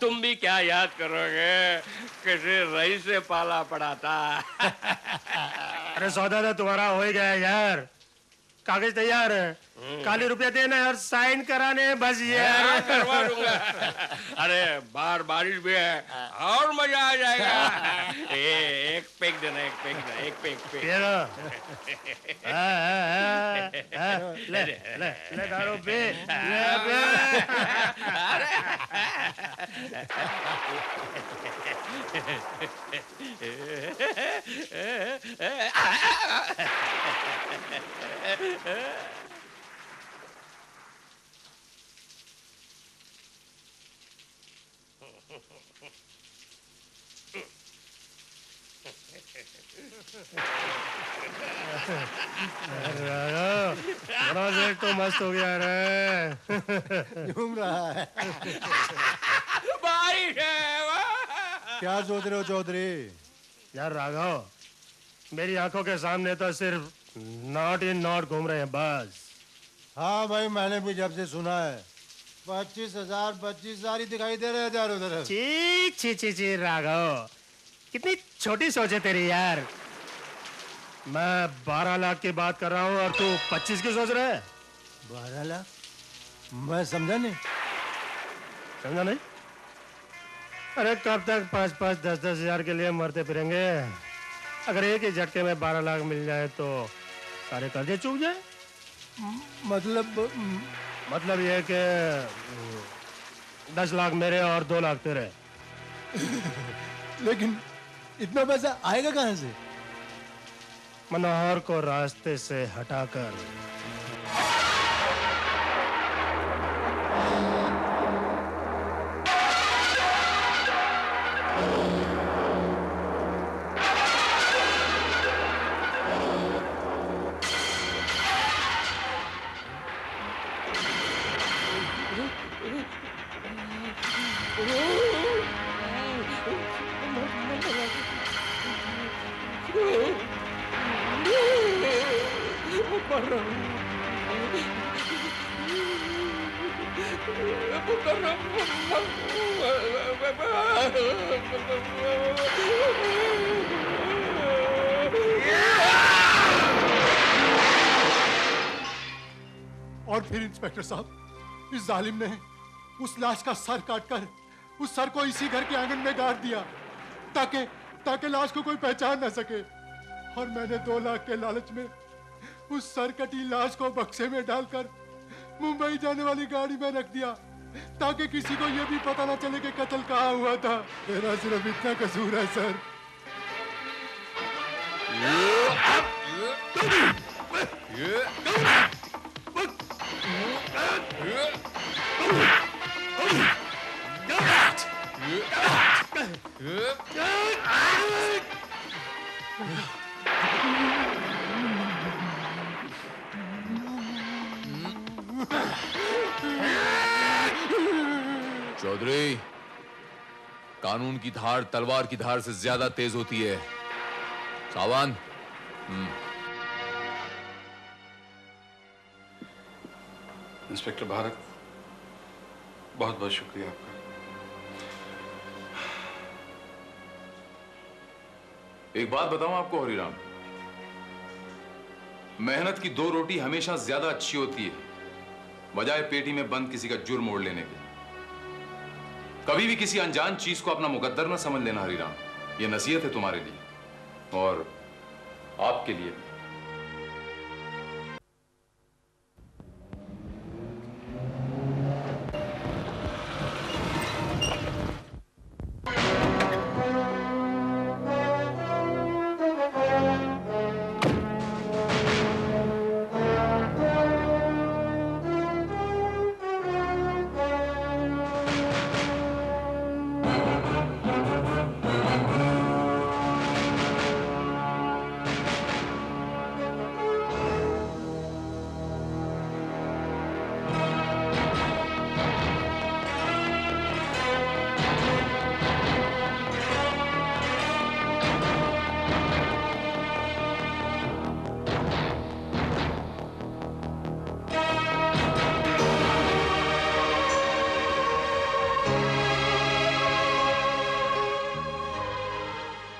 तुम भी क्या याद करोगे, किसी रईस से पाला पड़ा था। अरे सौदा तो तुम्हारा हो ही गया यार, कागज तैयार है, खाली रुपया देना है और साइन कराने हैं बस यार। करवा दूंगा। अरे बाहर बारिश भी है और मजा आ जाएगा। एक पेग देना, एक पेग। ले दारू पी, बड़ा देर तो मस्त हो गया रे। घूम रहा है। बारिश है। क्या सोच रहे हो चौधरी? यार राघव, मेरी आंखों के सामने तो सिर्फ नॉट इन नॉट घूम रहे हैं बस। हाँ भाई, मैंने भी जब से सुना है 25,000 ही दिखाई दे रहे हैं चारों तरफ। ची राघव, कितनी छोटी सोच है तेरी यार। मैं 12 लाख की बात कर रहा हूँ और तू 25 की सोच रहा है। 12 लाख? मैं समझा नहीं। अरे कब तक 5-5, 10-10 हजार के लिए मरते फिरेंगे? अगर एक ही झटके में 12 लाख मिल जाए तो सारे कर्जे चूक जाए। मतलब ये कि 10 लाख मेरे और 2 लाख तेरे। लेकिन इतना पैसा आएगा कहां से? मनोहर को रास्ते से हटाकर और फिर इंस्पेक्टर साहब, इस जालिम ने उस लाश का सर काटकर उस सर को इसी घर के आंगन में गाड़ दिया ताकि लाश को कोई पहचान न सके। और मैंने 2 लाख के लालच में उस सरकटी लाश को बक्से में डालकर मुंबई जाने वाली गाड़ी में रख दिया, ताकि किसी को यह भी पता न चले कि कत्ल कहाँ हुआ था। मेरा सिर्फ इतना कसूर है सर। चौधरी, कानून की धार तलवार की धार से ज्यादा तेज होती है। सावधान। इंस्पेक्टर भारत, बहुत बहुत शुक्रिया आपका। एक बात बताऊं आपको हरिराम, मेहनत की 2 रोटी हमेशा ज्यादा अच्छी होती है बजाय पेटी में बंद किसी का जुर्म मोड़ लेने के। कभी भी किसी अनजान चीज को अपना मुकद्दर न समझ लेना हरिराम, यह नसीहत है तुम्हारे लिए और आपके लिए भी।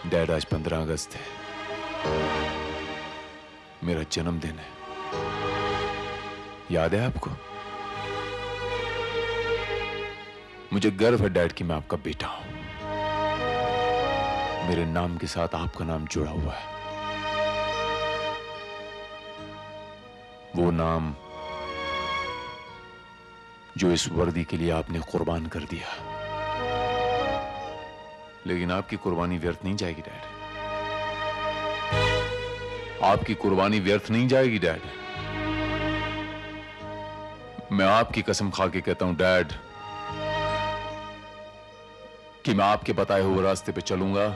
डैड, आज 15 अगस्त है, मेरा जन्मदिन है। याद है आपको? मुझे गर्व है डैड कि मैं आपका बेटा हूं। मेरे नाम के साथ आपका नाम जुड़ा हुआ है, वो नाम जो इस वर्दी के लिए आपने कुर्बान कर दिया। लेकिन आपकी कुर्बानी व्यर्थ नहीं जाएगी डैड, आपकी कुर्बानी व्यर्थ नहीं जाएगी डैड। मैं आपकी कसम खा के कहता हूं डैड कि मैं आपके बताए हुए रास्ते पे चलूंगा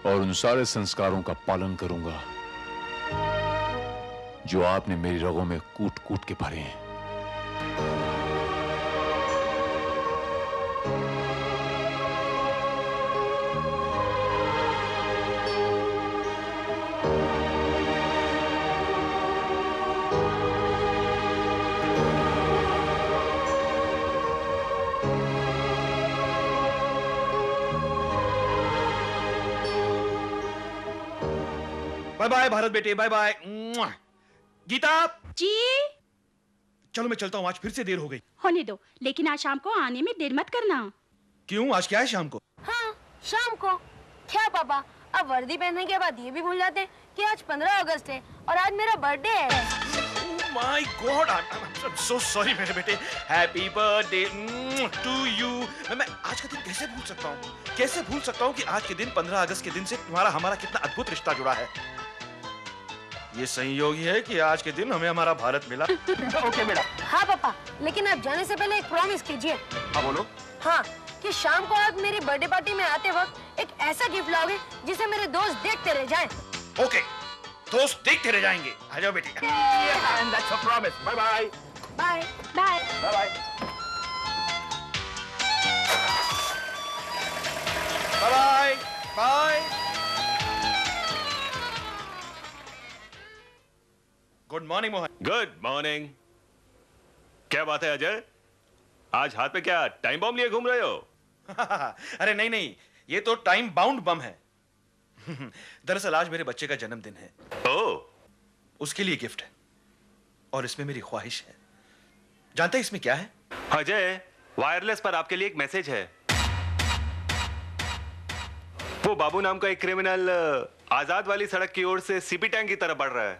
और उन सारे संस्कारों का पालन करूंगा जो आपने मेरी रगों में कूट कूट के भरे हैं। बाय बाय भारत बेटे, बाय बाय। गीता जी, चलो मैं चलता हूँ, आज फिर से देर हो गई। होने दो, लेकिन आज शाम को आने में देर मत करना। क्यों, आज क्या है शाम को? हाँ, शाम को क्या पापा, अब वर्दी पहनने के बाद ये भी भूल जाते हैं कि आज 15 अगस्त है और आज मेरा बर्थडे है। My god, I am so sorry मेरे बेटे। Happy birthday to you. मैं आज का दिन कैसे भूल सकता हूँ, कैसे भूल सकता हूँ कि आज के दिन 15 अगस्त के दिन से तुम्हारा हमारा कितना अद्भुत रिश्ता जुड़ा है। ये संयोग ही है कि आज के दिन हमें हमारा भारत मिला। ओके बेटा। हाँ पापा, लेकिन आप जाने से पहले एक प्रॉमिस कीजिए। हाँ बोलो। हाँ, कि शाम को आप मेरी बर्थडे पार्टी में आते वक्त एक ऐसा गिफ्ट लाओगे जिसे मेरे दोस्त देखते रह जाएं। ओके, दोस्त देखते रह जाएंगे। आ जाओ बेटी। And that's a promise. Bye bye. Bye bye Bye bye. Bye bye. Bye. Good morning Mohan. Good morning. क्या बात है अजय, आज हाथ पे क्या टाइम बम लिए घूम रहे हो? अरे नहीं नहीं, ये तो टाइम बाउंड बम है। दरअसल आज मेरे बच्चे का जन्मदिन है। ओह, उसके लिए गिफ्ट है और इसमें मेरी ख्वाहिश है। जानते हैं इसमें क्या है? अजय, वायरलेस पर आपके लिए एक मैसेज है। वो बाबू नाम का एक क्रिमिनल आजाद वाली सड़क की ओर से सीपी टैंक की तरफ बढ़ रहा है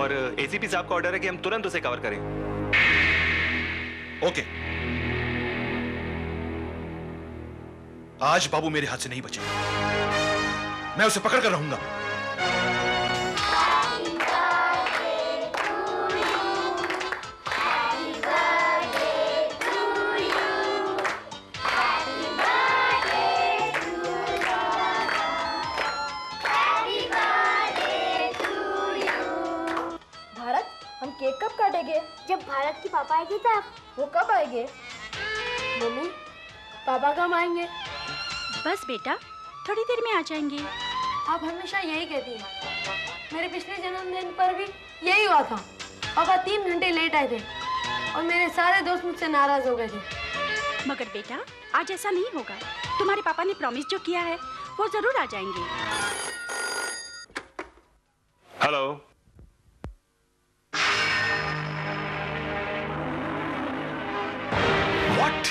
और एसीपी साहब का ऑर्डर है कि हम तुरंत उसे कवर करें। ओके, आज बाबू मेरे हाथ से नहीं बचेगा। मैं उसे पकड़ कर रहूंगा। केक कब काटेंगे? जब भारत की पापा आएगी तब। वो कब आएंगे? मम्मी, पापा कब आएंगे? बस बेटा, थोड़ी देर में आ जाएंगे। आप हमेशा यही कहती हैं। मेरे पिछले जन्मदिन पर भी यही हुआ था। पापा 3 घंटे लेट आए थे और मेरे सारे दोस्त मुझसे नाराज हो गए थे। मगर बेटा, आज ऐसा नहीं होगा। तुम्हारे पापा ने प्रॉमिस जो किया है वो जरूर आ जाएंगे। Hello, what?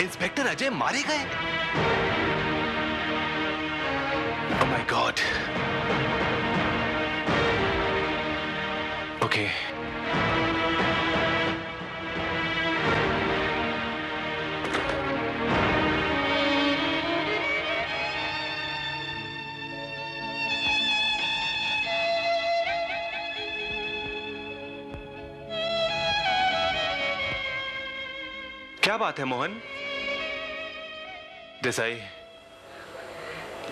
इंस्पेक्टर अजय मारे गए? Oh my God. ओके, क्या बात है मोहन? देसाई,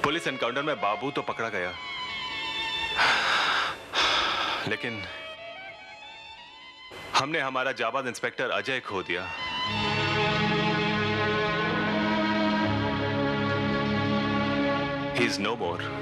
पुलिस एनकाउंटर में बाबू तो पकड़ा गया, लेकिन हमने हमारा जाबाज इंस्पेक्टर अजय खो दिया। ही इज नो मोर।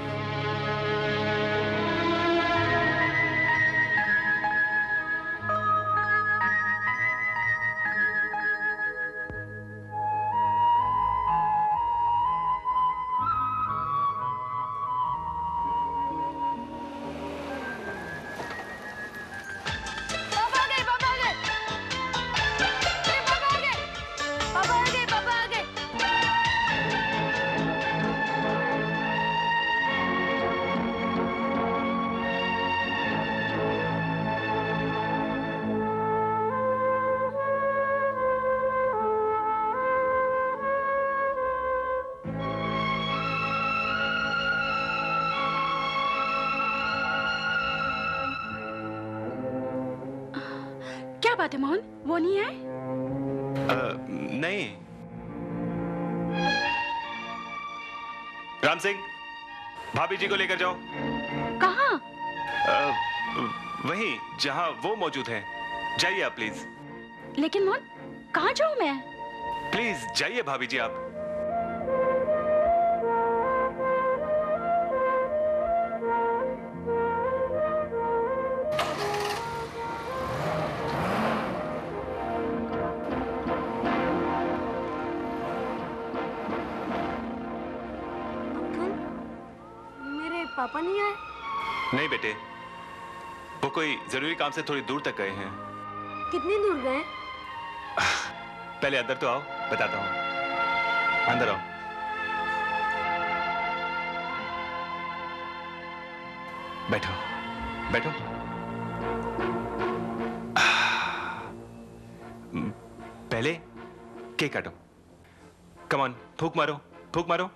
क्या बात है मोहन, वो नहीं आए? नहीं। राम सिंह, भाभी जी को लेकर जाओ। कहाँ? वहीं जहां वो मौजूद हैं। जाइए आप प्लीज। लेकिन मोहन, कहाँ जाऊं मैं? प्लीज जाइए भाभी जी आप। पापा नहीं आए? नहीं बेटे, वो कोई जरूरी काम से थोड़ी दूर तक गए हैं। कितनी दूर गए? पहले अंदर तो आओ, बताता हूं। अंदर आओ। बैठो बैठो। पहले केक काटो। कम ऑन, फूंक मारो, फूंक मारो।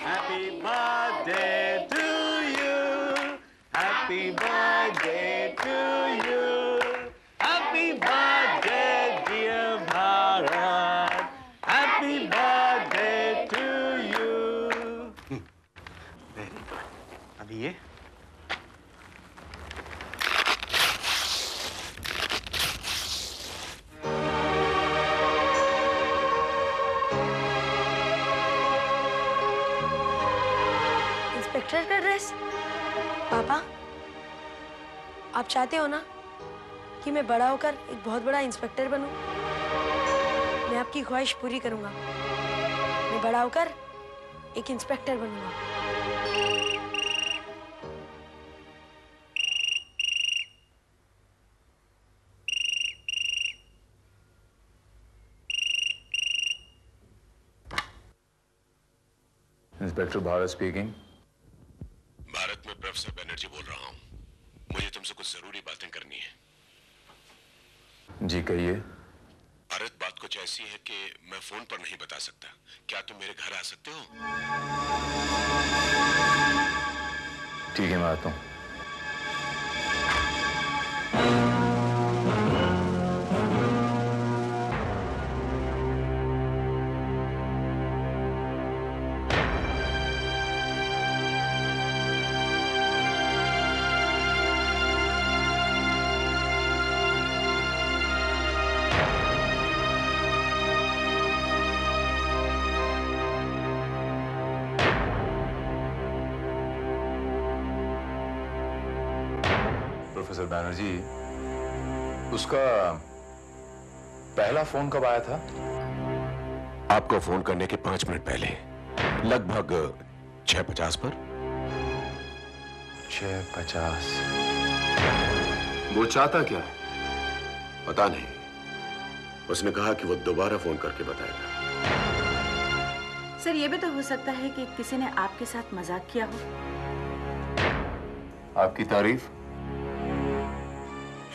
Happy birthday to you. Happy birthday to you. Happy birthday, dear Bharat. Happy birthday to you. Very good. अभी ये इंस्पेक्टर का ड्रेस? पापा, आप चाहते हो ना कि मैं बड़ा होकर एक बहुत बड़ा इंस्पेक्टर बनूं? मैं आपकी ख्वाहिश पूरी करूंगा। मैं बड़ा होकर एक इंस्पेक्टर बनूंगा। Inspector Bharat speaking. भारत में प्रोफेसर बनर्जी बोल रहा हूँ। मुझे तुमसे कुछ जरूरी बातें करनी है। जी कहिए। भारत, बात कुछ ऐसी है कि मैं फोन पर नहीं बता सकता। क्या तुम मेरे घर आ सकते हो? ठीक है, मैं आता हूँ। प्रोफेसर बैनर्जी, उसका पहला फोन कब आया था? आपको फोन करने के 5 मिनट पहले, लगभग 6:50 पर। 6:50। वो चाहता क्या? पता नहीं। उसने कहा कि वो दोबारा फोन करके बताएगा। सर, ये भी तो हो सकता है कि किसी ने आपके साथ मजाक किया हो। आपकी तारीफ?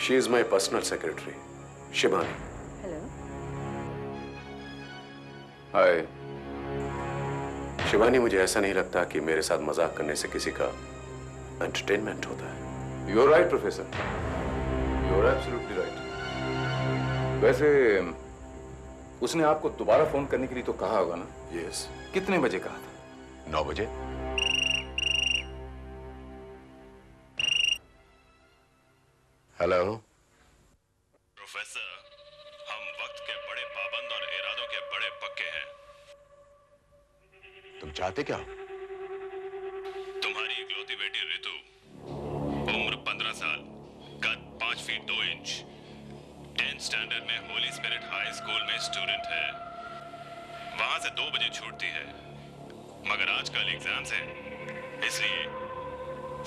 She is my personal secretary, Shivani. Hello. Hi Shivani, मुझे ऐसा नहीं लगता कि मेरे साथ मजाक करने से किसी का एंटरटेनमेंट होता है। You are right professor, you are absolutely right. वैसे उसने आपको दोबारा फोन करने के लिए तो कहा होगा ना? यस। कितने बजे कहा था? 9 बजे। हेलो प्रोफेसर, हम वक्त के बड़े पाबंद और इरादों के बड़े पक्के हैं। तुम चाहते क्या? तुम्हारी इकलौती बेटी रितु, उम्र 15 साल, कद 5 फीट 2 इंच, 10th स्टैंडर्ड में होली स्पिरिट हाई स्कूल में स्टूडेंट है। वहां से 2 बजे छूटती है, मगर आजकल एग्जाम्स हैं, इसलिए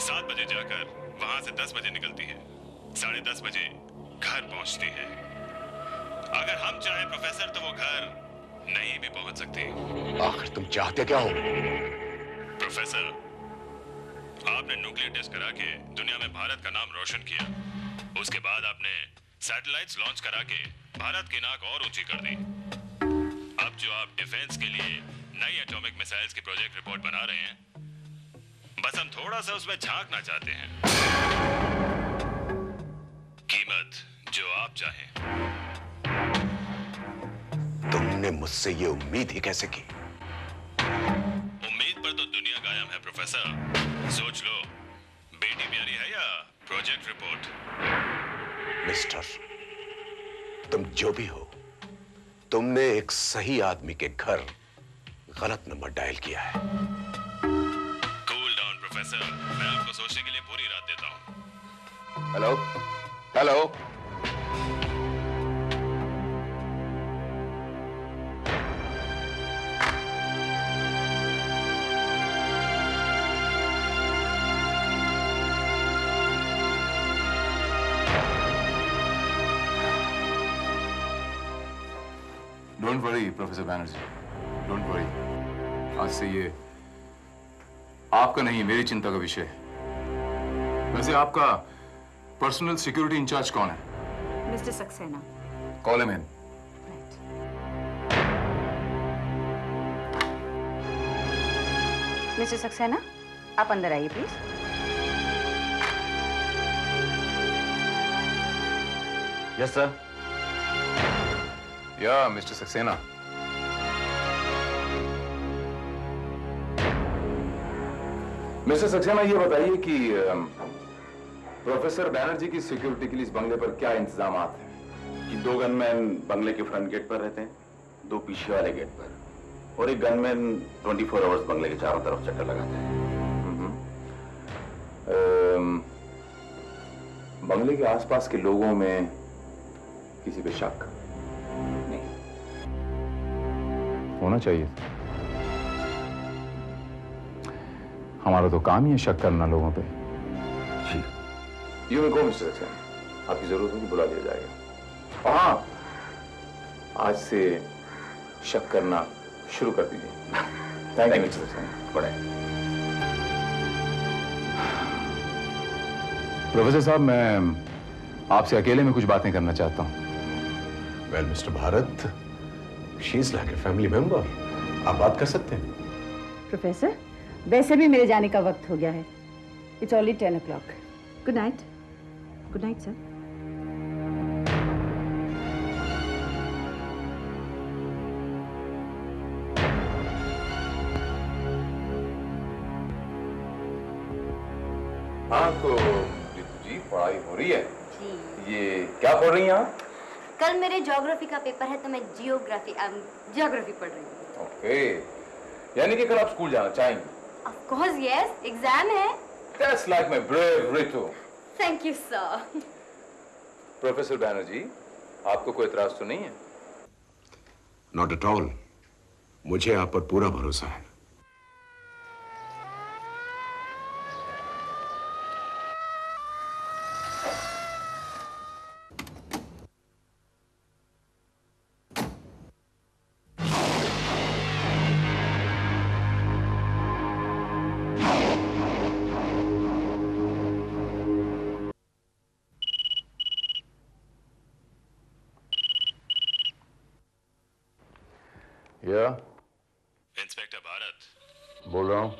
7 बजे जाकर वहां से 10 बजे निकलती है। 10:30 बजे घर पहुंचती है। अगर हम चाहें प्रोफेसर तो वो घर नहीं भी पहुंच सकती। आखिर तुम चाहते क्या हो? प्रोफेसर, आपने न्यूक्लियर टेस्ट करा के दुनिया में भारत का नाम रोशन किया। उसके बाद आपने सैटेलाइट्स लॉन्च करा के भारत की नाक और ऊंची कर दी। अब जो आप डिफेंस के लिए नई एटॉमिक मिसाइल्स की प्रोजेक्ट रिपोर्ट बना रहे हैं, बस हम थोड़ा सा उसमें झांकना चाहते हैं। कीमत जो आप चाहें। तुमने मुझसे ये उम्मीद ही कैसे की? उम्मीद पर तो दुनिया कायम है प्रोफेसर। सोच लो, बेटी प्यारी है या प्रोजेक्ट रिपोर्ट। मिस्टर, तुम जो भी हो, तुमने एक सही आदमी के घर गलत नंबर डायल किया है। कूल डाउन प्रोफेसर, मैं आपको सोचने के लिए पूरी रात देता हूं। Hello hello. Don't worry professor Banerjee, don't worry. आज से ये आपका नहीं, मेरी चिंता का विषय है। वैसे आपका पर्सनल सिक्योरिटी इंचार्ज कौन है? Mister Saxena. Call him in. Mister Saxena, आप अंदर आइए प्लीज। Yes sir. या मिस्टर सक्सेना, मिस्टर सक्सेना, ये बताइए कि प्रोफेसर बैनर्जी की सिक्योरिटी के लिए इस बंगले पर क्या इंतजाम हैं? कि 2 गनमैन बंगले के फ्रंट गेट पर रहते हैं, 2 पीछे वाले गेट पर, और एक गनमैन 24 आवर्स बंगले के चारों तरफ चक्कर लगाते हैं। बंगले के आसपास के लोगों में किसी पे शक नहीं होना चाहिए। हमारा तो काम ही है शक करना लोगों पे। यू में गो मिस्टर सक्सेना, आपकी जरूरत होगी बुला लिया जाएगा। और हाँ, आज से शक करना शुरू कर दीजिए। Thank you sir. बढ़ाए। प्रोफेसर साहब, मैं आपसे अकेले में कुछ बातें करना चाहता हूँ। Well mister Bharat, she is like a family member, आप बात कर सकते हैं। प्रोफेसर, वैसे भी मेरे जाने का वक्त हो गया है। It's only 10 o'clock. Good night. Good night sir. हाँ तो रितु जी, पढ़ाई हो रही है जी। ये क्या पढ़ रही हैं आप? कल मेरे ज्योग्राफी का पेपर है तो मैं ज्योग्राफी पढ़ रही हूँ। ओके, यानी कि कल आप स्कूल जाना चाहेंगी? ऑफ कोर्स यस, एग्जाम है। That's like my brave Ritu. Thank you sir. Professor Banerjee, आपको कोई इतराज तो नहीं है? नॉट एट ऑल, मुझे आप पर पूरा भरोसा है। या इंस्पेक्टर भारत बोल रहा हूँ।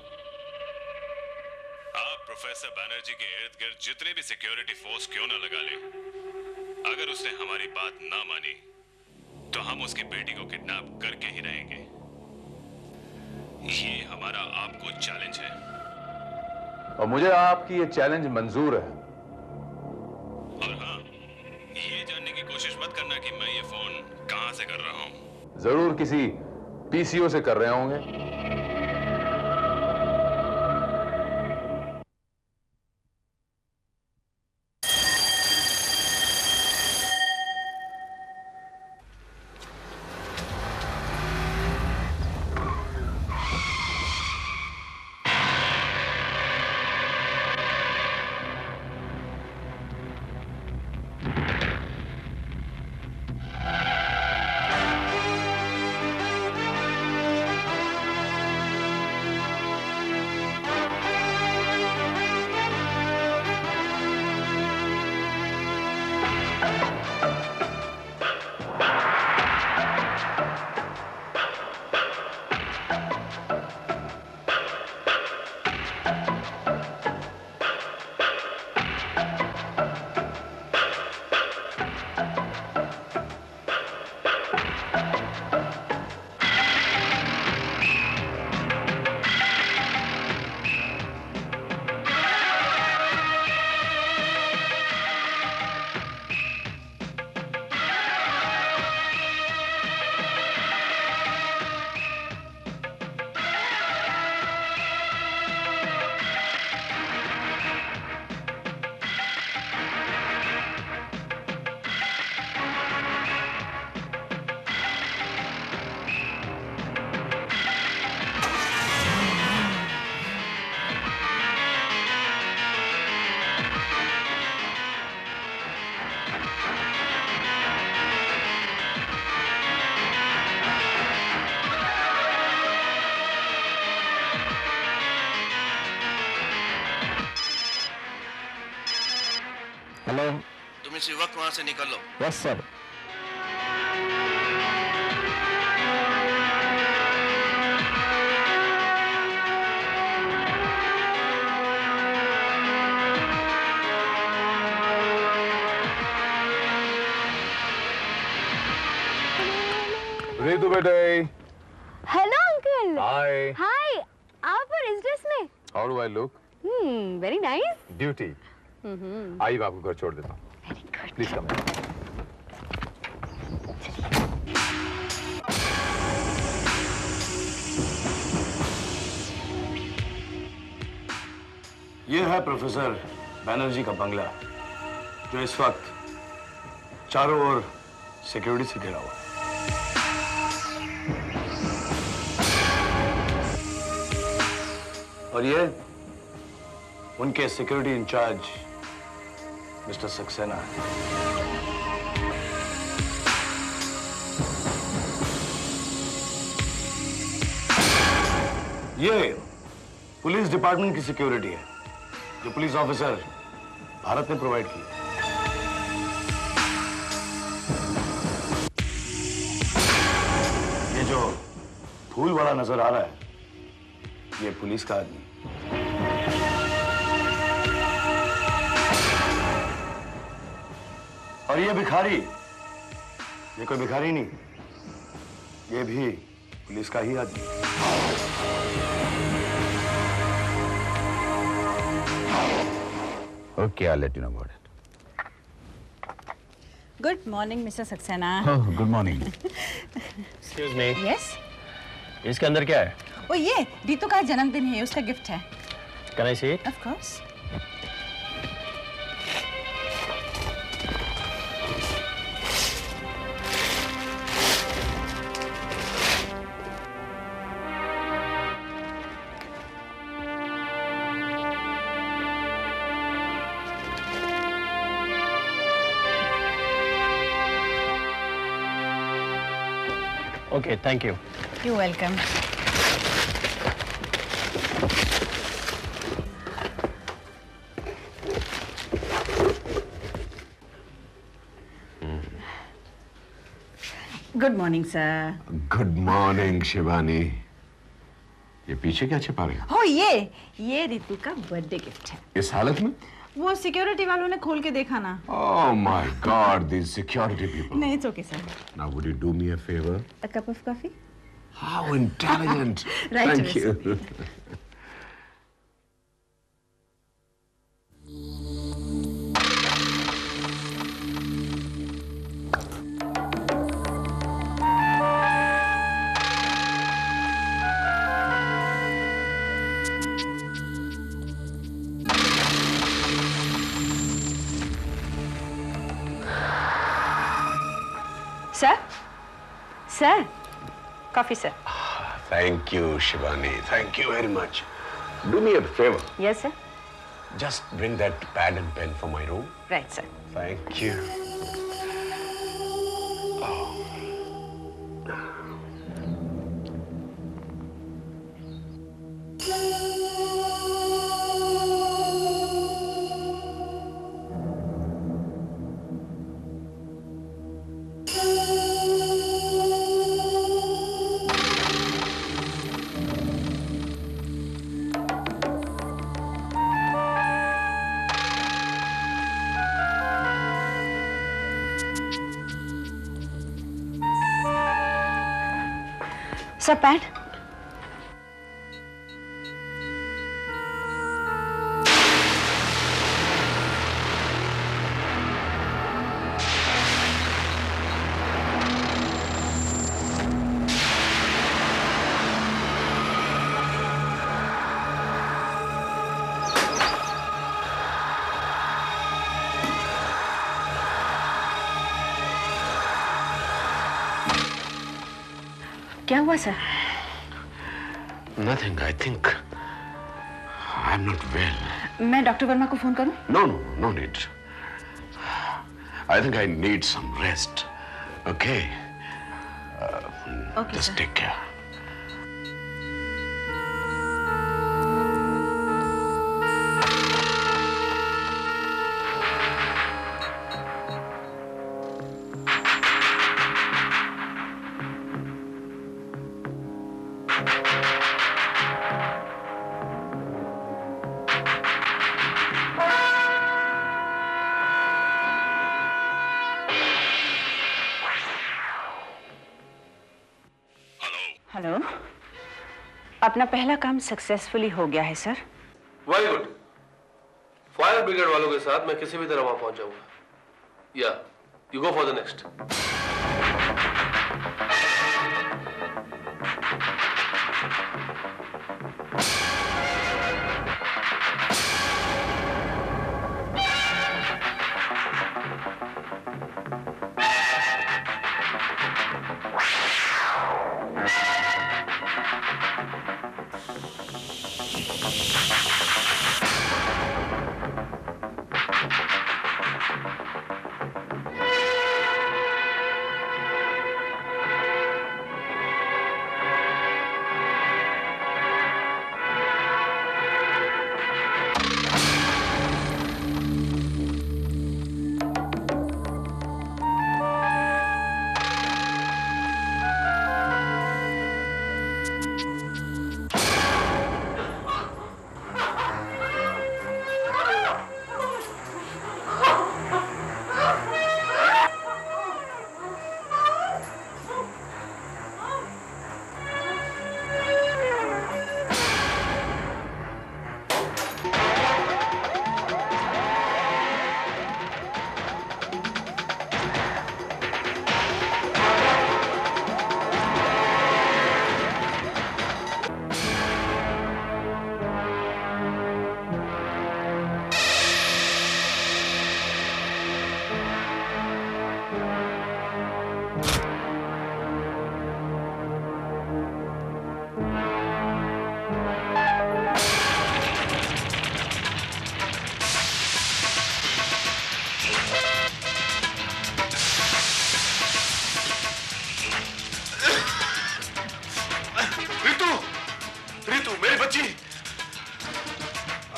आप प्रोफेसर बैनर्जी के इर्द गिर्द जितने भी सिक्योरिटी फोर्स क्यों ना लगा ले, अगर उसने हमारी बात ना मानी तो हम उसकी बेटी को किडनैप करके ही रहेंगे। ये हमारा आपको चैलेंज है। और मुझे आपकी ये चैलेंज मंजूर है। और हाँ, ये जानने की कोशिश मत करना कि मैं ये फोन कहां से कर रहा हूं। जरूर किसी पीसीओ से कर रहे होंगे। हेलो, तुम इसी वक्त वहां से निकल लो। Yes sir. रितु बेटे। Hello uncle. हाय। हाय, आप और इस ड्रेस में? How do I look? Very nice. Beauty. आइए, मैं आपको घर छोड़ देता हूँ। Please come. ये है प्रोफेसर बैनर्जी का बंगला, जो इस वक्त चारों ओर सिक्योरिटी से घिरा हुआ है। और ये उनके सिक्योरिटी इंचार्ज मिस्टर सक्सेना है। ये पुलिस डिपार्टमेंट की सिक्योरिटी है जो पुलिस ऑफिसर भारत ने प्रोवाइड की। ये जो फूल वाला नजर आ रहा है ये पुलिस का आदमी। और ये भिखारी, ये कोई भिखारी नहीं, ये भी पुलिस का ही आदमी। Okay, I'll let you know about it. Good morning mister Saxena. Good morning. Excuse me. Yes. इसके अंदर क्या है? ओ ये रीतू का जन्मदिन है, उसका गिफ्ट है। Can I see it? Of course. Okay, thank you. You're welcome. Good morning, sir. Good morning Shivani. ये पीछे क्या छिपा रही है? Oh, ये रीतू का बर्थडे गिफ्ट है। इस हालत में? वो सिक्योरिटी वालों ने खोल के देखा ना। Oh my God, these security people. नहीं, it's okay, sir. Now, would you do me a favor? A cup of coffee? How intelligent! Right Thank away, you. Sir? Sir? Coffee, sir. Thank you, Shivani. Thank you very much. Do me a favor. Yes, sir. Just bring that pad and pen for my room. Right, sir. Thank you. Sir, pad. क्या हुआ sir? Nothing. I think I'm not well. मैं doctor Verma को phone करूं? No need. I think I need some rest. Okay. Okay, just sir. take care. Hello. अपना पहला काम successfully हो गया है sir. Very good. Fire brigade वालों के साथ मैं किसी भी तरह वहां पहुंच जाऊंगा। या you go for the next.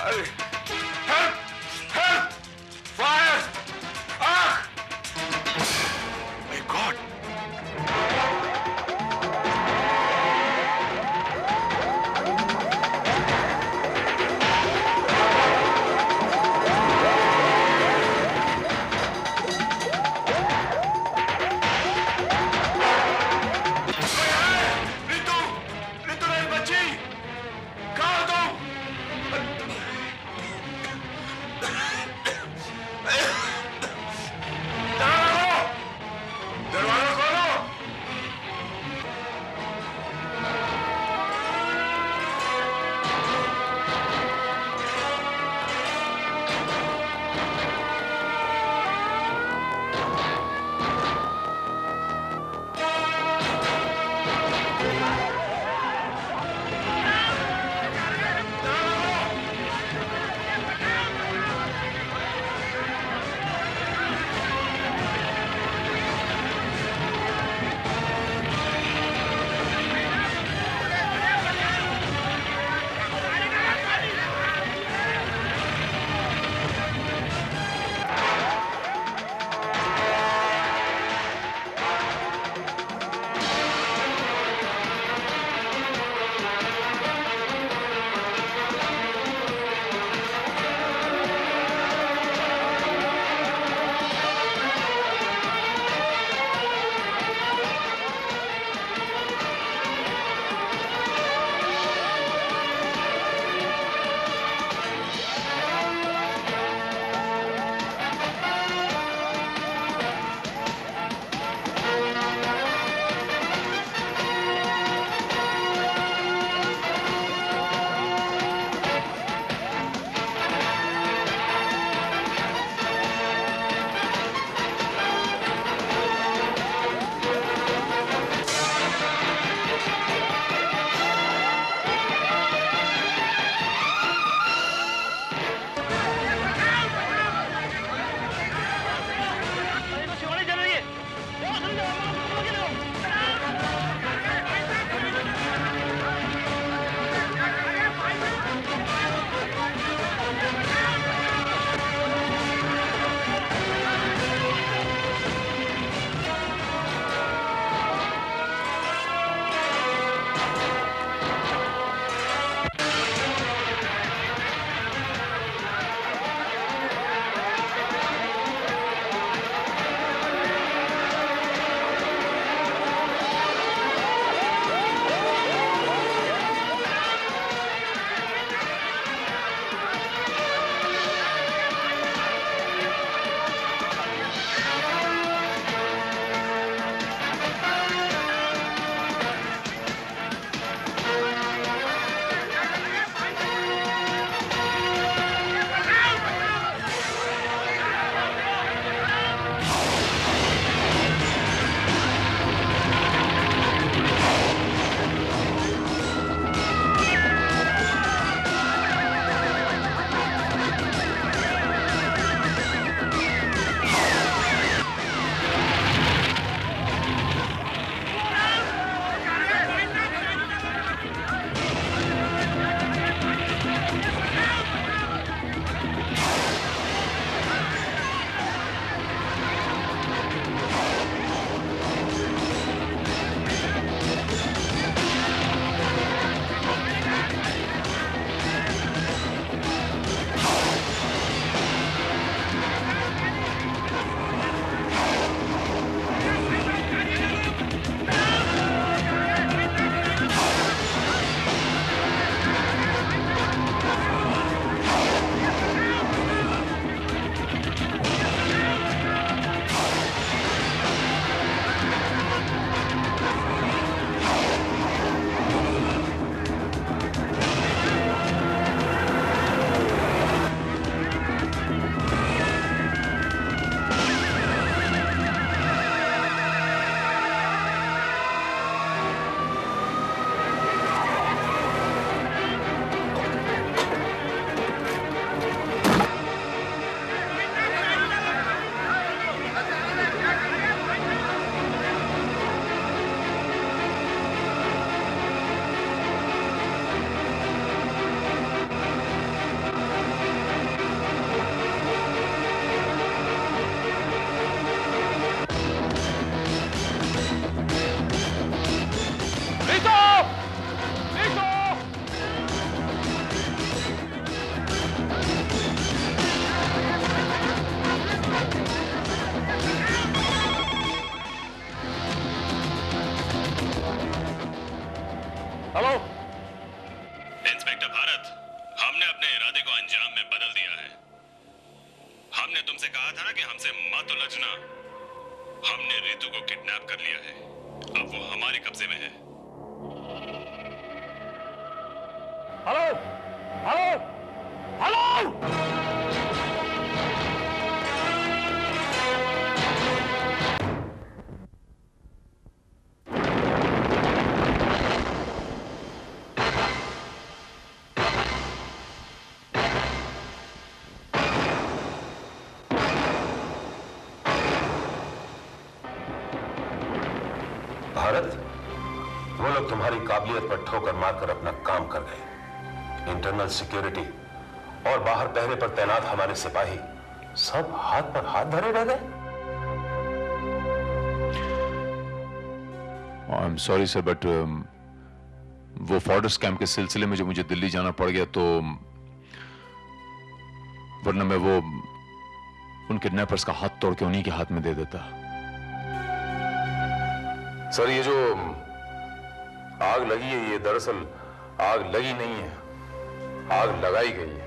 Help help fire आग माय गॉड हमने अपने इरादे को अंजाम में बदल दिया है। हमने तुमसे कहा था ना कि हमसे मत उलझना। हमने रितु को किडनैप कर लिया है, अब वो हमारे कब्जे में है। Hello hello hello. भारत, वो लोग तुम्हारी काबिलियत पर ठोकर मारकर अपना काम कर गए। इंटरनल सिक्योरिटी और बाहर पहरे पर तैनात हमारे सिपाही सब हाथ पर हाथ धरे रह गए। आई एम सॉरी सर, बट वो फॉर्डर्स कैंप के सिलसिले में जो मुझे दिल्ली जाना पड़ गया, तो वरना मैं वो उन किडनैपर्स का हाथ तोड़ के उन्हीं के हाथ में दे देता। सर, ये जो आग लगी है, ये दरअसल आग लगी नहीं है, आग लगाई गई है।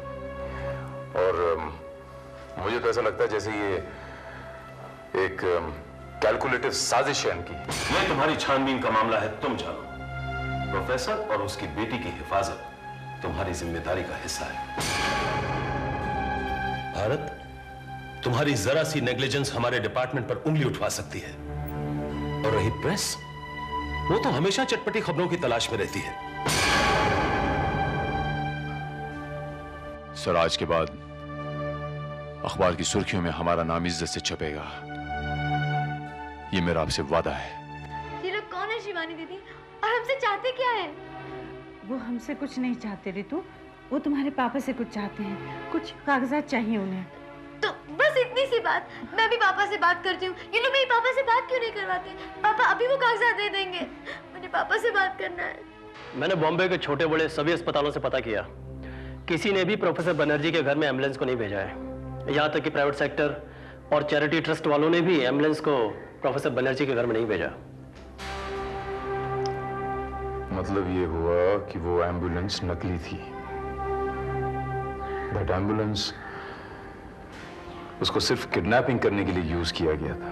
और मुझे तो ऐसा लगता है जैसे ये एक कैलकुलेटिव साजिश है इनकी। ये तुम्हारी छानबीन का मामला है, तुम जानो। प्रोफेसर और उसकी बेटी की हिफाजत तुम्हारी जिम्मेदारी का हिस्सा है। भारत, तुम्हारी जरा सी नेग्लिजेंस हमारे डिपार्टमेंट पर उंगली उठवा सकती है। और रही प्रेस, वो तो हमेशा चटपटी खबरों की तलाश में रहती है। सर, आज के बाद अखबार की सुर्खियों में हमारा नाम इज्जत से छपेगा, ये मेरा आपसे वादा है। ये लोग कौन है शिवानी दीदी, और हमसे चाहते क्या है? वो हमसे कुछ नहीं चाहते रितु, वो तुम्हारे पापा से कुछ चाहते हैं, कुछ कागजात चाहिए उन्हें। तो बस इतनी सी बात। मैं भी पापा से बात करती हूँ, ये लोग मेरे पापा से बात क्यों नहीं करवाते? पापा अभी वो कागजात दे देंगे, मुझे पापा से बात करना है। मैंने बॉम्बे के छोटे बड़े सभी अस्पतालों से पता किया, किसी ने भी प्रोफेसर बनर्जी के घर में एम्बुलेंस को नहीं भेजा है। यहाँ तक कि प्राइवेट सेक्टर और चैरिटी ट्रस्ट वालों ने भी एम्बुलेंस को प्रोफेसर बनर्जी के घर में नहीं भेजा। मतलब ये हुआ कि वो एम्बुलेंस नकली थी। दैट एम्बुलेंस उसको सिर्फ किडनैपिंग करने के लिए यूज किया गया था।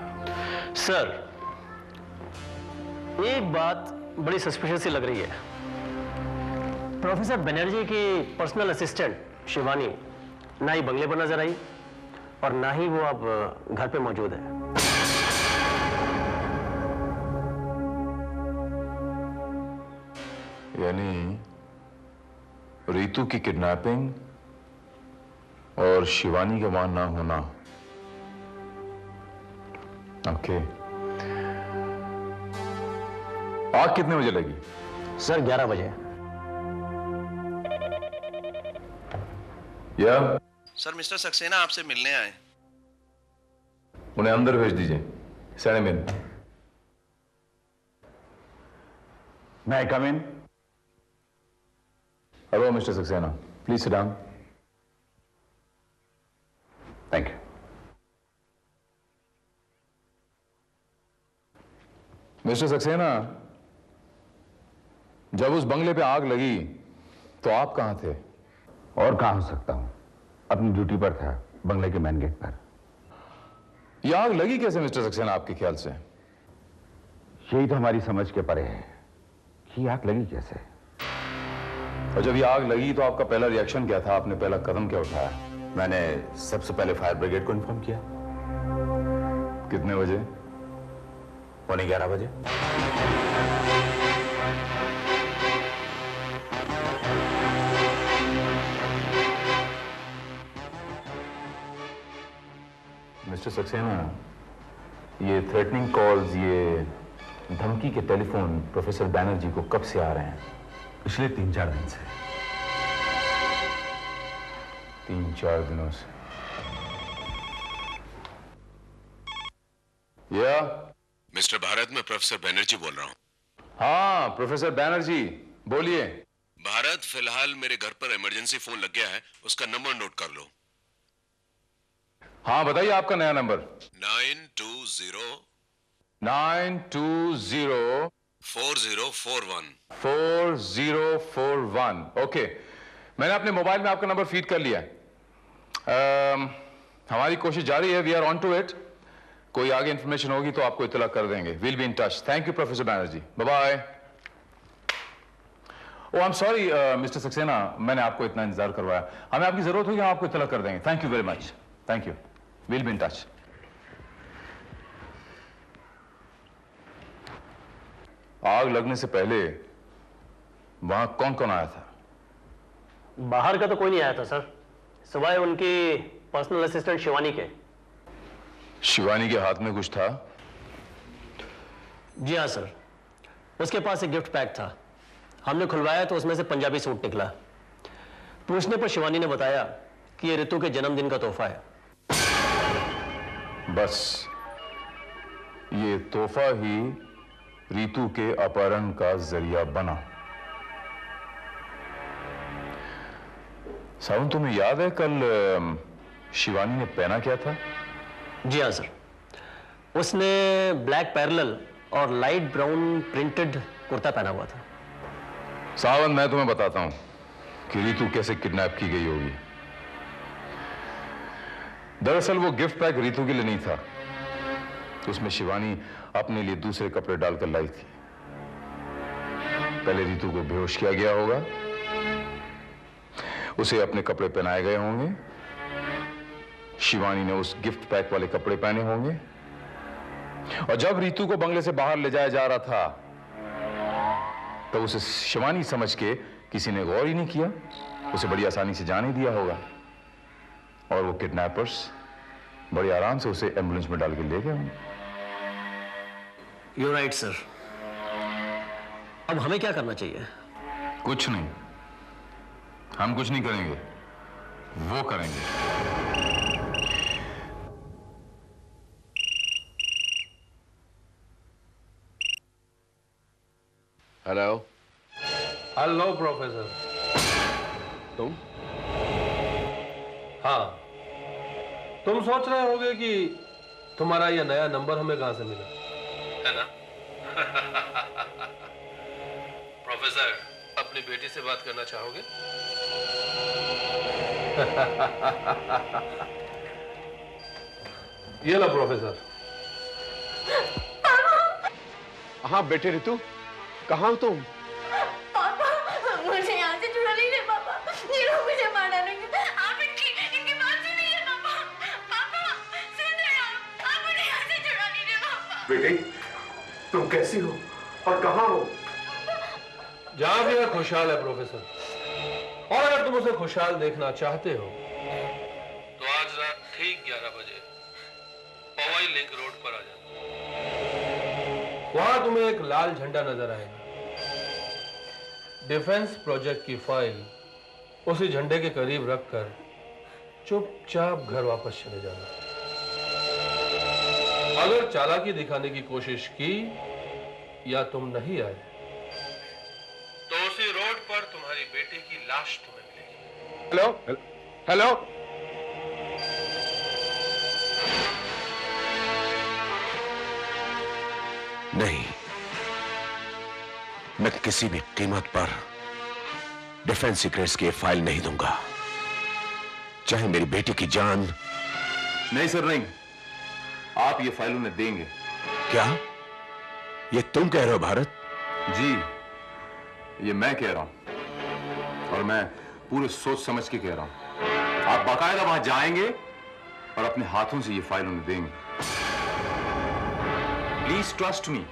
सर, एक बात बड़ी सस्पिशियस सी लग रही है। प्रोफेसर बनर्जी की पर्सनल असिस्टेंट शिवानी ना ही बंगले पर नजर आई और ना ही वो अब घर पे मौजूद है। यानी रीतु की किडनैपिंग और शिवानी का वहां ना होना। ओके। आग कितने बजे लगी? सर 11 बजे। या सर, मिस्टर सक्सेना आपसे मिलने आए। उन्हें अंदर भेज दीजिए। Send him in. May I come in? Hello, Mr. Saxena. Please sit down. Thank you. Mister Saxena, जब उस बंगले पे आग लगी तो आप कहां थे? और कहां हो सकता हूं, अपनी ड्यूटी पर था, बंगले के मेन गेट पर। यह आग लगी कैसे मिस्टर सक्सेना आपके ख्याल से? यही तो हमारी समझ के परे है कि आग लगी कैसे। और जब ये आग लगी तो आपका पहला रिएक्शन क्या था? आपने पहला कदम क्या उठाया? मैंने सबसे पहले फायर ब्रिगेड को इन्फॉर्म किया। कितने बजे? 11:15 बजे। मिस्टर सक्सेना, ये थ्रेटनिंग कॉल्स, ये धमकी के टेलीफोन प्रोफेसर बैनर्जी को कब से आ रहे हैं? पिछले 3-4 दिन से। 3-4 दिनों से। या मिस्टर भारत, मैं प्रोफेसर बनर्जी बोल रहा हूँ। हाँ, प्रोफेसर बैनर्जी बोलिए। भारत, फिलहाल मेरे घर पर इमरजेंसी फोन लग गया है, उसका नंबर नोट कर लो। हाँ, बताइए आपका नया नंबर। 920 920 4041। 4041। ओके, मैंने अपने मोबाइल में आपका नंबर फीड कर लिया है। हमारी कोशिश जारी है, we are on to it. कोई आगे इंफॉर्मेशन होगी तो आपको इतला कर देंगे। Will be in touch. Thank you professor Banerjee, bye bye. Oh I am sorry mister Saxena, मैंने आपको इतना इंतजार करवाया। हमें आपकी जरूरत होगी, हम आपको इतला कर देंगे। Thank you very much, thank you, will be in touch. आग लगने से पहले वहां कौन कौन आया था? बाहर का तो कोई नहीं आया था सर, सिवाय उनकी पर्सनल असिस्टेंट शिवानी के। शिवानी के हाथ में कुछ था? जी हाँ सर, उसके पास एक गिफ्ट पैक था। हमने खुलवाया तो उसमें से पंजाबी सूट निकला। पूछने पर शिवानी ने बताया कि ये ऋतु के जन्मदिन का तोहफा है। बस ये तोहफा ही ऋतु के अपहरण का जरिया बना। सावन, तुम्हें याद है कल शिवानी ने पहना क्या था? जी हाँ सर, उसने ब्लैक पैरेलल और लाइट ब्राउन प्रिंटेड कुर्ता पहना हुआ था। सावन, मैं तुम्हें बताता हूं कि ऋतु कैसे किडनैप की गई होगी। दरअसल वो गिफ्ट पैक ऋतु के लिए नहीं था, उसमें शिवानी अपने लिए दूसरे कपड़े डालकर लाई थी। पहले ऋतु को बेहोश किया गया होगा, उसे अपने कपड़े पहनाए गए होंगे, शिवानी ने उस गिफ्ट पैक वाले कपड़े पहने होंगे, और जब ऋतु को बंगले से बाहर ले जाया जा रहा था तो उसे शिवानी समझ के किसी ने गौर ही नहीं किया, उसे बड़ी आसानी से जाने दिया होगा, और वो किडनैपर्स बड़ी आराम से उसे एम्बुलेंस में डाल के ले गए होंगे। You're right, sir. अब हमें क्या करना चाहिए? कुछ नहीं, हम कुछ नहीं करेंगे, वो करेंगे। हेलो। Hello professor. तुम? हाँ, तुम सोच रहे होगे कि तुम्हारा यह नया नंबर हमें कहां से मिला, है ना? प्रोफेसर, अपनी बेटी से बात करना चाहोगे? ये लो प्रोफेसर। हाँ बेटे ऋतु, कहाँ हो तुम? पापा, मुझे यहाँ से छुड़ा लीजिए पापा, ये लोग मुझे मार डालेंगे। आप इनकी बात सुनिए पापा। पापा, सुन रहे हो? आप मुझे यहाँ से छुड़ा लीजिए पापा। बेटे, तुम कैसी हो और कहाँ हो? जहां भी है खुशहाल है प्रोफेसर, और अगर तुम उसे खुशहाल देखना चाहते हो तो आज रात ठीक 11 बजे पवाई लिंक रोड पर आ जाना। वहां तुम्हें एक लाल झंडा नजर आएगा। डिफेंस प्रोजेक्ट की फाइल उसी झंडे के करीब रखकर चुपचाप घर वापस चले जाना। अगर चालाकी दिखाने की कोशिश की या तुम नहीं आए तो उसी रोड पर तुम्हारी बेटी की लाश तुम्हें मिलेगी। हेलो हेलो, नहीं, मैं किसी भी कीमत पर डिफेंस सीक्रेट्स की फाइल नहीं दूंगा, चाहे मेरी बेटी की जान। नहीं सर, नहीं, आप ये फाइल उन्हें देंगे। क्या ये तुम कह रहे हो भारत? जी, ये मैं कह रहा हूं, और मैं पूरे सोच समझ के कह रहा हूं। आप बाकायदा वहां जाएंगे और अपने हाथों से ये फाइल उन्हें देंगे। Please trust me.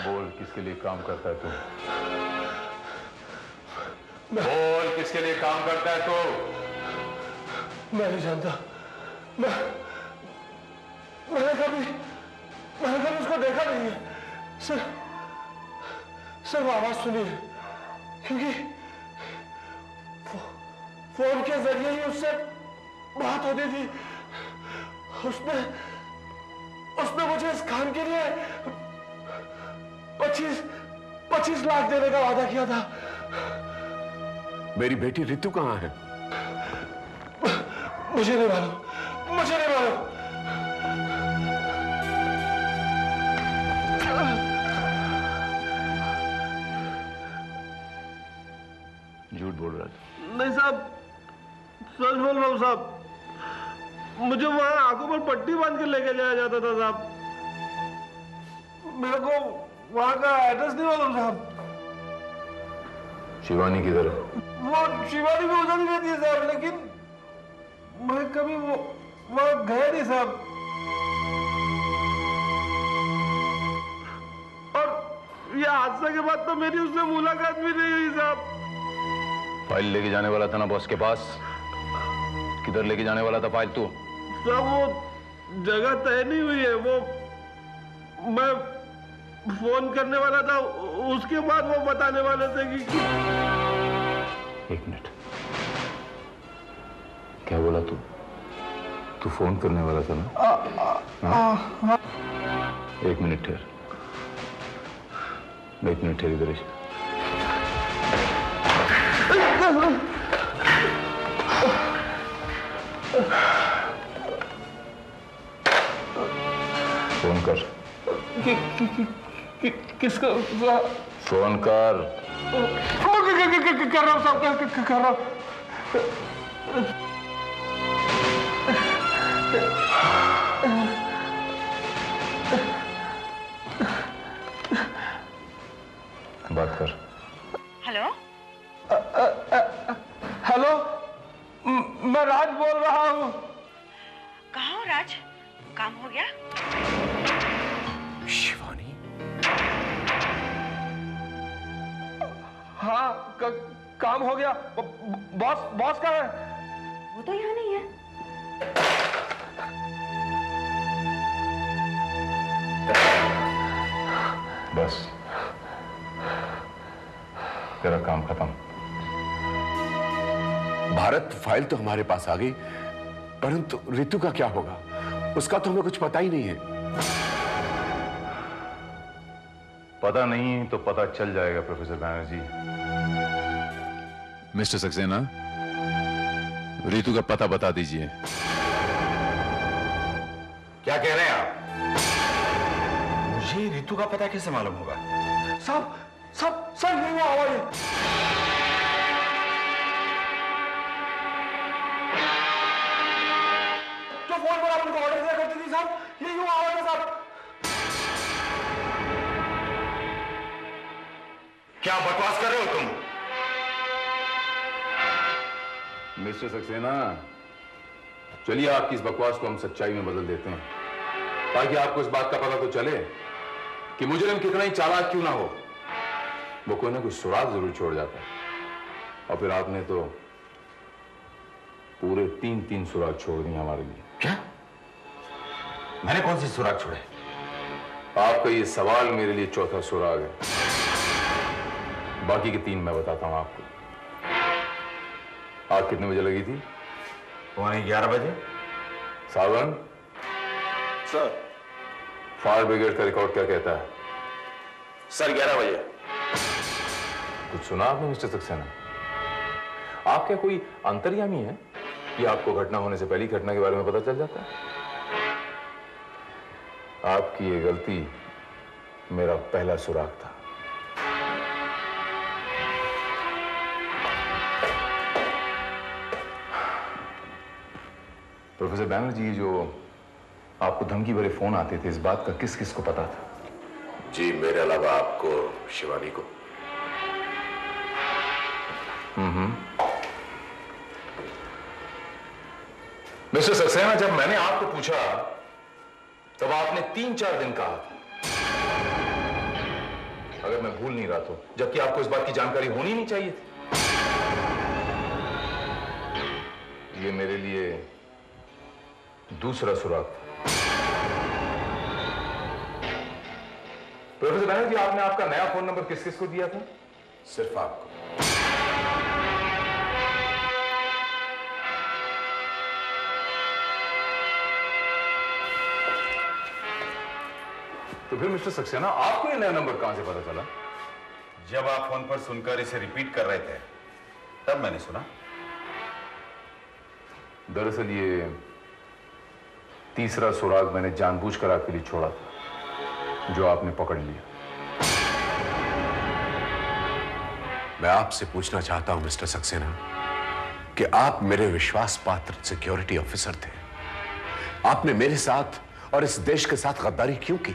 बोल किसके लिए काम करता है तू? बोल किसके लिए काम करता है तू? मैं नहीं जानता। मैंने कभी उसको देखा नहीं है। सिर्फ आवाज सुनी है, क्योंकि फोन के जरिए ही उससे बात होती थी। उसने मुझे इस काम के लिए 25 लाख देने का वादा किया था। मेरी बेटी रितु कहाँ है? मुझे नहीं मालूम। झूठ बोल रहा था। नहीं साहब, सच बोल रहा हूँ साहब। मुझे वहां आंखों पर पट्टी बांध के लेके जाया जाता था साहब। मेरे को वहां का एड्रेस नहीं मालूम साहब। शिवानी किधर है? वो शिवानी भी उधर ही रहती है साहब, लेकिन मैं कभी वो वहां गया नहीं साहब। और ये हादसा के बाद तो मेरी उससे मुलाकात भी नहीं हुई साहब। फाइल लेके जाने वाला था ना बॉस के पास? किधर लेके जाने वाला था फाइल तू? साहब वो जगह तय नहीं हुई है। वो मैं फोन करने वाला था, उसके बाद वो बताने वाले थे कि एक मिनट, क्या बोला तू? तू फोन करने वाला था ना? हाँ? एक मिनट ठहर, इधर ही। फोन कर। किसको? फोन कर। कर रहा हूँ साहब, कर रहा हूँ। बात कर। हेलो हेलो, मैं राज बोल रहा हूँ। कहाँ हो राज? काम हो गया? शिवानी? हाँ, काम हो गया। बॉस कहाँ है? वो तो यहाँ नहीं है। बस तेरा काम खत्म। भारत, फाइल तो हमारे पास आ गई, परंतु रितु का क्या होगा? उसका तो हमें कुछ पता ही नहीं है। पता नहीं तो पता चल जाएगा प्रोफेसर बैनर्जी। मिस्टर सक्सेना, रितु का पता बता दीजिए। क्या कह रहे हैं आप? मुझे रितु का पता कैसे मालूम होगा? सब नहीं हुआ आवाज। जो फोन पर आपको ऑर्डर दिया करती थी साहब, ये हुआ आवाज है साहब। क्या बकवास कर रहे हो तुम? मिस्टर सक्सेना, चलिए आपकी इस बकवास को हम सच्चाई में बदल देते हैं, ताकि आपको इस बात का पता तो चले कि मुजरिम कितना ही चालाक क्यों ना हो, वो कोई ना कोई सुराग जरूर छोड़ जाता है। और फिर आपने तो पूरे 3 सुराग छोड़ दिए हमारे लिए। क्या? मैंने कौन सी सुराग छोड़े? आपका ये सवाल मेरे लिए चौथा सुराग है। बाकी के 3 मैं बताता हूं आपको। आग कितने बजे लगी थी? 11 बजे। सावन सर, फायर ब्रिगेड का रिकॉर्ड क्या कहता है? सर 11 बजे। कुछ सुना आपने मिस्टर सक्सेना? आप क्या कोई अंतर्यामी है कि आपको घटना होने से पहले घटना के बारे में पता चल जाता है? आपकी ये गलती मेरा पहला सुराग था। प्रोफेसर बैनर्जी, जो आपको धमकी भरे फोन आते थे, इस बात का किस किस को पता था? जी, मेरे अलावा आपको, शिवानी को। मिस्टर सक्सेना, जब मैंने आपको पूछा तब आपने 3-4 दिन कहा था, अगर मैं भूल नहीं रहा तो, जबकि आपको इस बात की जानकारी होनी नहीं चाहिए थी। ये मेरे लिए दूसरा सुराग था। प्रोफेसर बैनर्जी, आपने आपका नया फोन नंबर किस किस को दिया था? सिर्फ आपको। तो फिर मिस्टर सक्सेना, आपको ये नया नंबर कहां से पता चला? जब आप फोन पर सुनकर इसे रिपीट कर रहे थे तब मैंने सुना। दरअसल ये तीसरा सुराग मैंने जानबूझकर आपके लिए छोड़ा था, जो आपने पकड़ लिया। मैं आपसे पूछना चाहता हूं मिस्टर सक्सेना कि आप मेरे विश्वास पात्र सिक्योरिटी ऑफिसर थे। आपने मेरे साथ और इस देश के साथ गद्दारी क्यों की?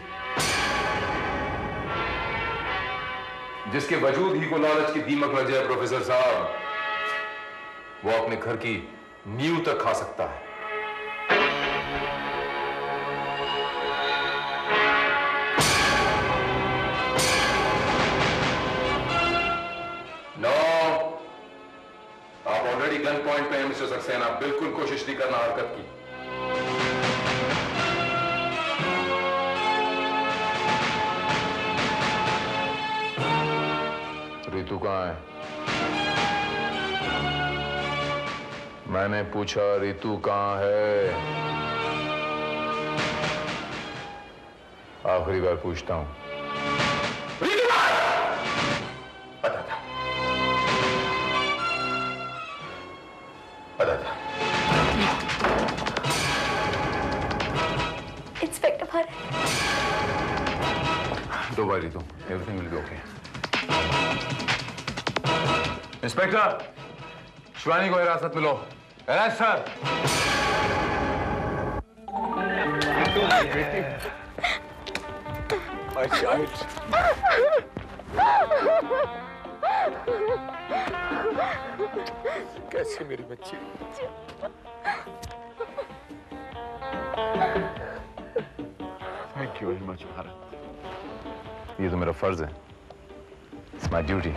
जिसके वजूद ही को लालच की दीमक लग जाए प्रोफेसर साहब, वो अपने घर की नींव तक खा सकता है। नो, आप ऑलरेडी गन पॉइंट पे हैं मिस्टर सक्सेना, बिल्कुल कोशिश नहीं करना हरकत की। रितु कहां है? मैंने पूछा रितु कहां है? आखिरी बार पूछता हूं। पता था, पता था। इंस्पेक्टर भरत। दो बार Ritu, everything will be okay. Inspector, Shivani को हिरासत में लो। Arrest sir. कैसे मेरी बच्ची? Thank you very much Bharat. ये तो मेरा फर्ज है। It's my duty.